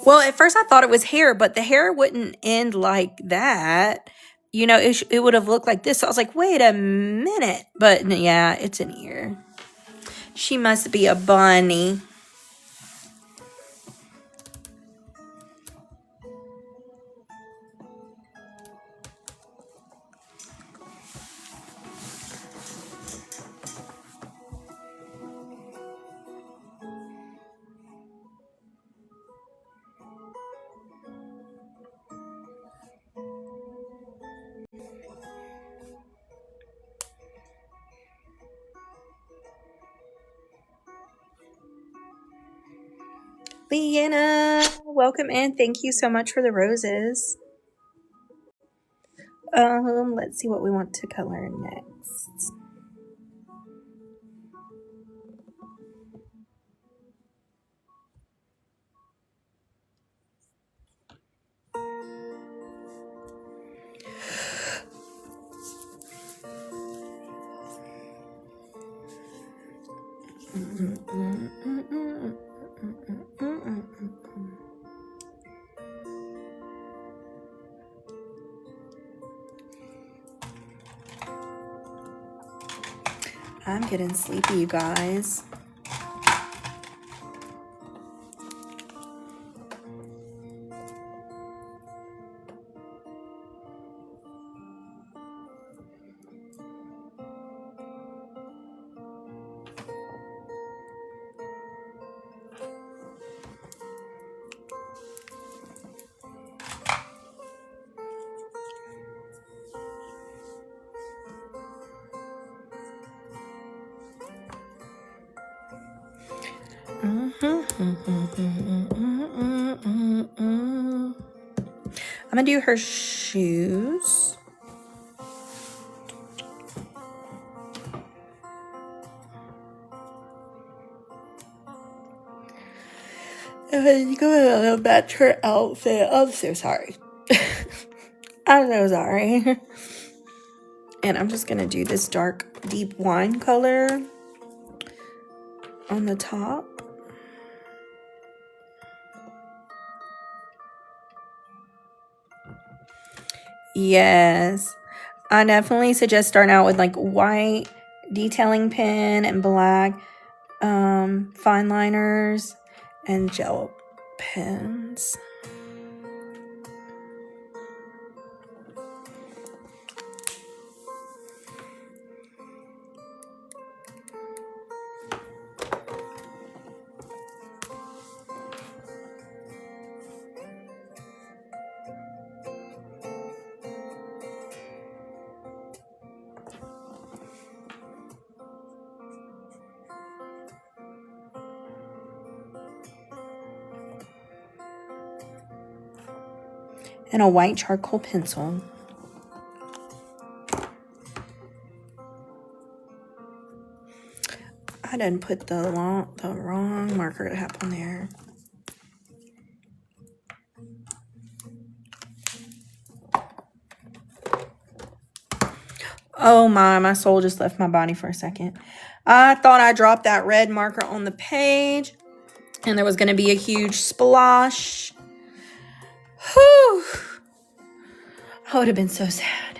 Well, at first I thought it was hair, but the hair wouldn't end like that. You know, it would have looked like this. So I was like, wait a minute. But yeah, it's an ear. She must be a bunny. Leanna, welcome in. Thank you so much for the roses. Let's see what we want to color next. I'm getting sleepy, you guys. I'm gonna do her shoes. And then go match her outfit. I'm so sorry. I'm so sorry. And I'm just gonna do this dark, deep wine color on the top. Yes, I definitely suggest starting out with like white detailing pen and black fine liners and gel pens. And a white charcoal pencil. I didn't put the wrong marker to have on there. Oh my soul just left my body for a second. I thought I dropped that red marker on the page and there was going to be a huge splash. Whew. I would have been so sad.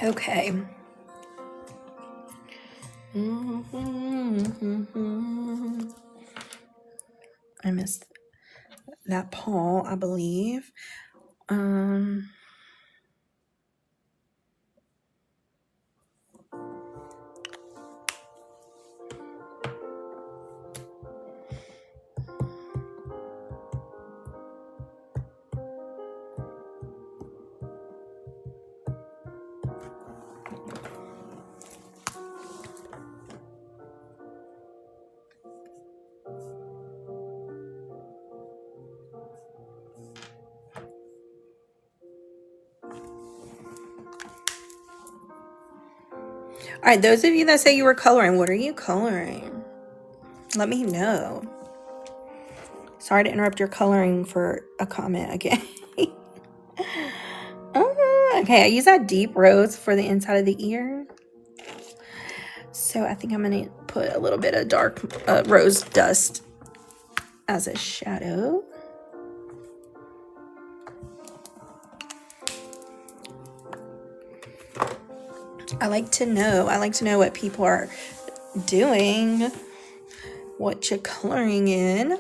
Okay. I missed that paw, I believe. All right, those of you that say you were coloring, what are you coloring? Let me know. Sorry to interrupt your coloring for a comment again. Okay, I use that deep rose for the inside of the ear. So I think I'm going to put a little bit of dark rose dust as a shadow. I like to know what people are doing, what you're coloring in.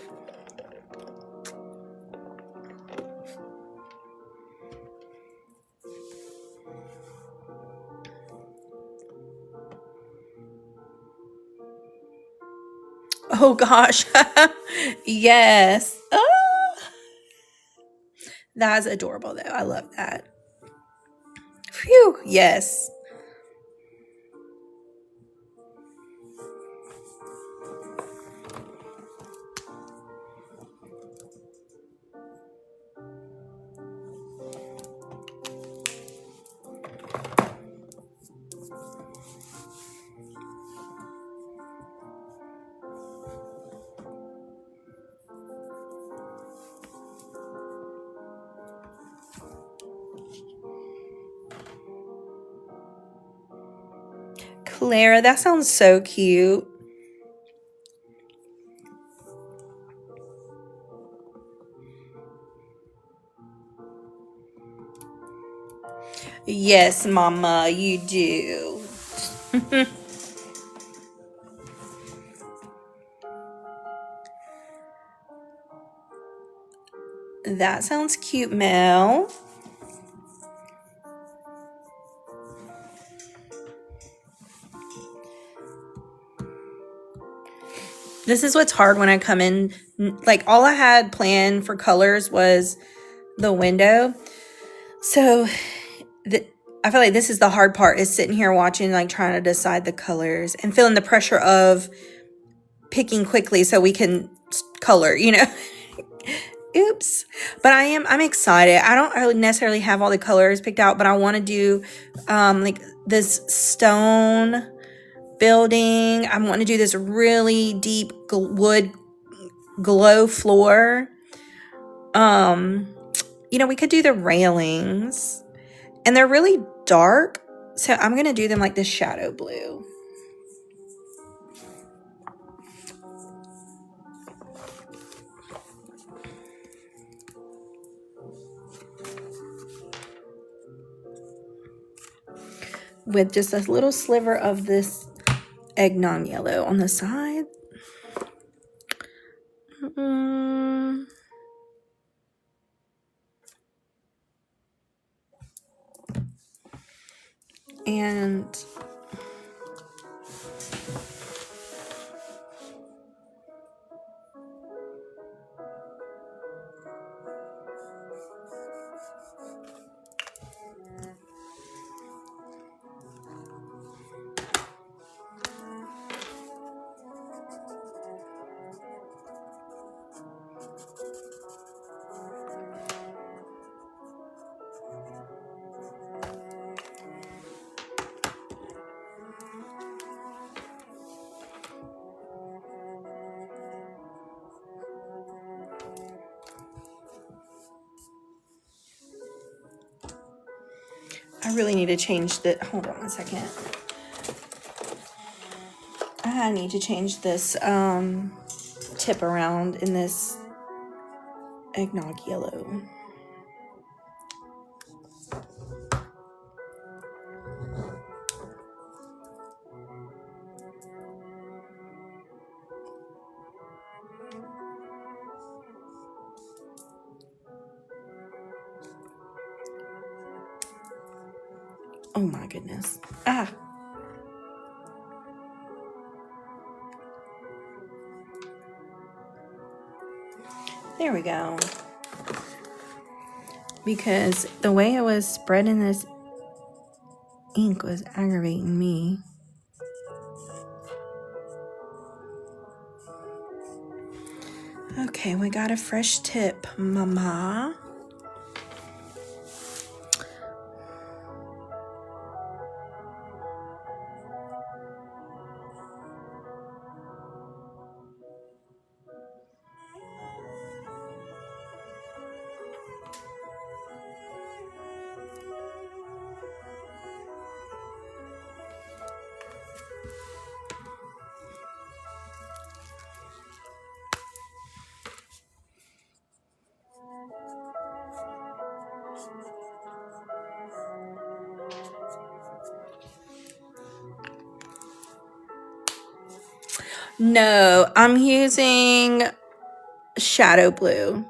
Oh gosh. Yes. Oh, that's adorable though. I love that. Phew. Yes. Clara, that sounds so cute. Yes, Mama, you do. That sounds cute, Mel. This is what's hard when I come in. Like, all I had planned for colors was the window. So I feel like this is the hard part, is sitting here watching, like trying to decide the colors and feeling the pressure of picking quickly so we can color, you know. Oops. But I'm excited. I don't really necessarily have all the colors picked out, but I want to do like this stone building. I want to do this really deep wood glow floor. You know, we could do the railings, and they're really dark, so I'm gonna do them like this shadow blue. With just a little sliver of this eggnog yellow on the side. And I really need to change the, hold on a second. I need to change this tip around in this eggnog yellow. Oh my goodness. Ah. There we go. Because the way it was spreading this ink was aggravating me. Okay, we got a fresh tip, mama. No, I'm using shadow blue.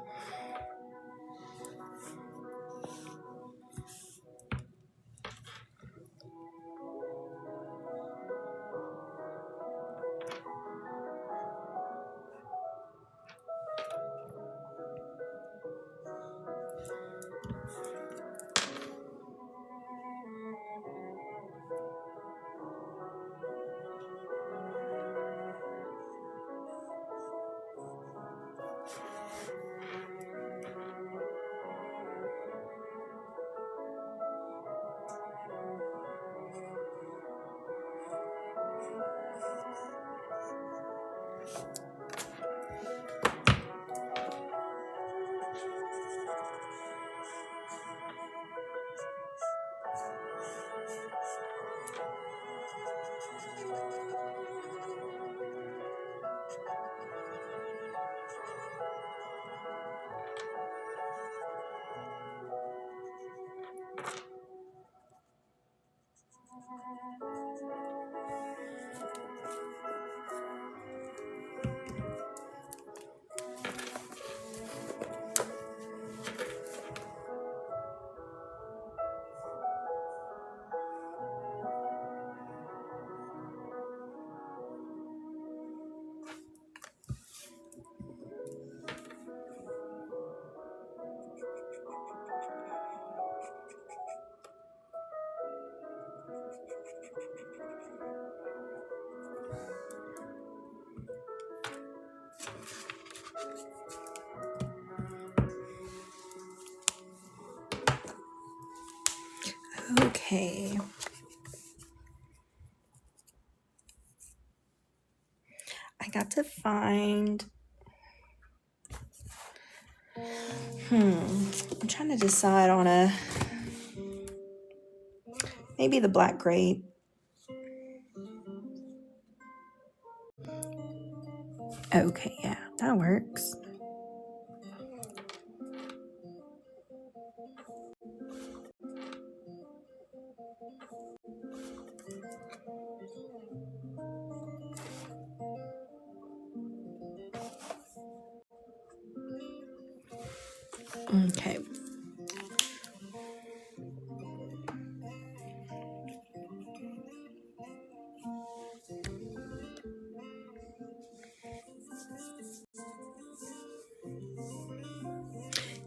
Okay. I got to find, I'm trying to decide on maybe the black grape. Okay, yeah, that works. Okay.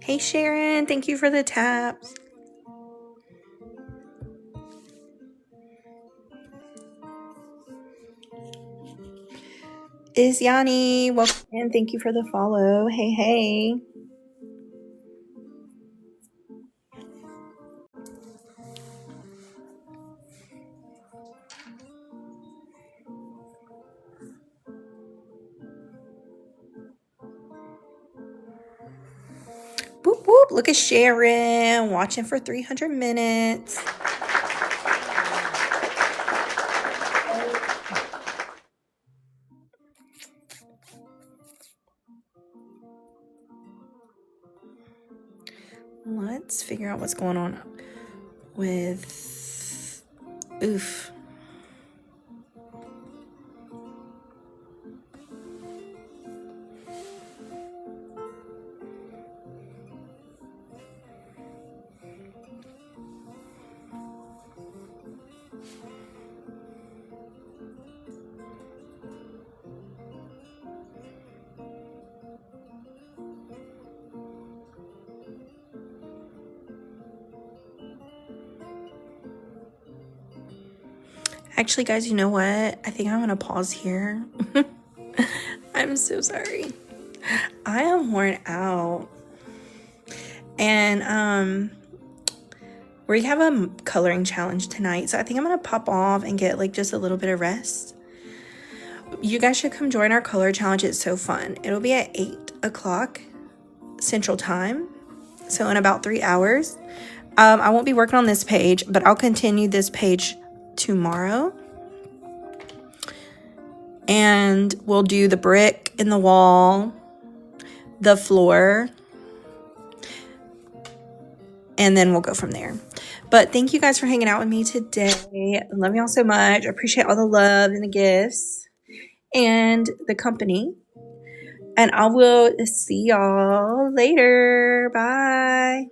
Hey Sharon, thank you for the taps. is Yanni. Welcome in. Thank you for the follow. Hey, hey. Whoop, whoop. Look at Sharon watching for 300 minutes. Let's figure out what's going on with oof. Actually, guys, you know what? I think I'm gonna pause here. I'm so sorry. I am worn out. And we have a coloring challenge tonight, so I think I'm gonna pop off and get like just a little bit of rest. You guys should come join our color challenge. It's so fun. It'll be at 8 o'clock Central Time, so in about 3 hours. I won't be working on this page, but I'll continue this page tomorrow. And we'll do the brick in the wall, the floor, and then we'll go from there. But thank you guys for hanging out with me today. I love y'all so much. I appreciate all the love and the gifts and the company. And I will see y'all later. Bye.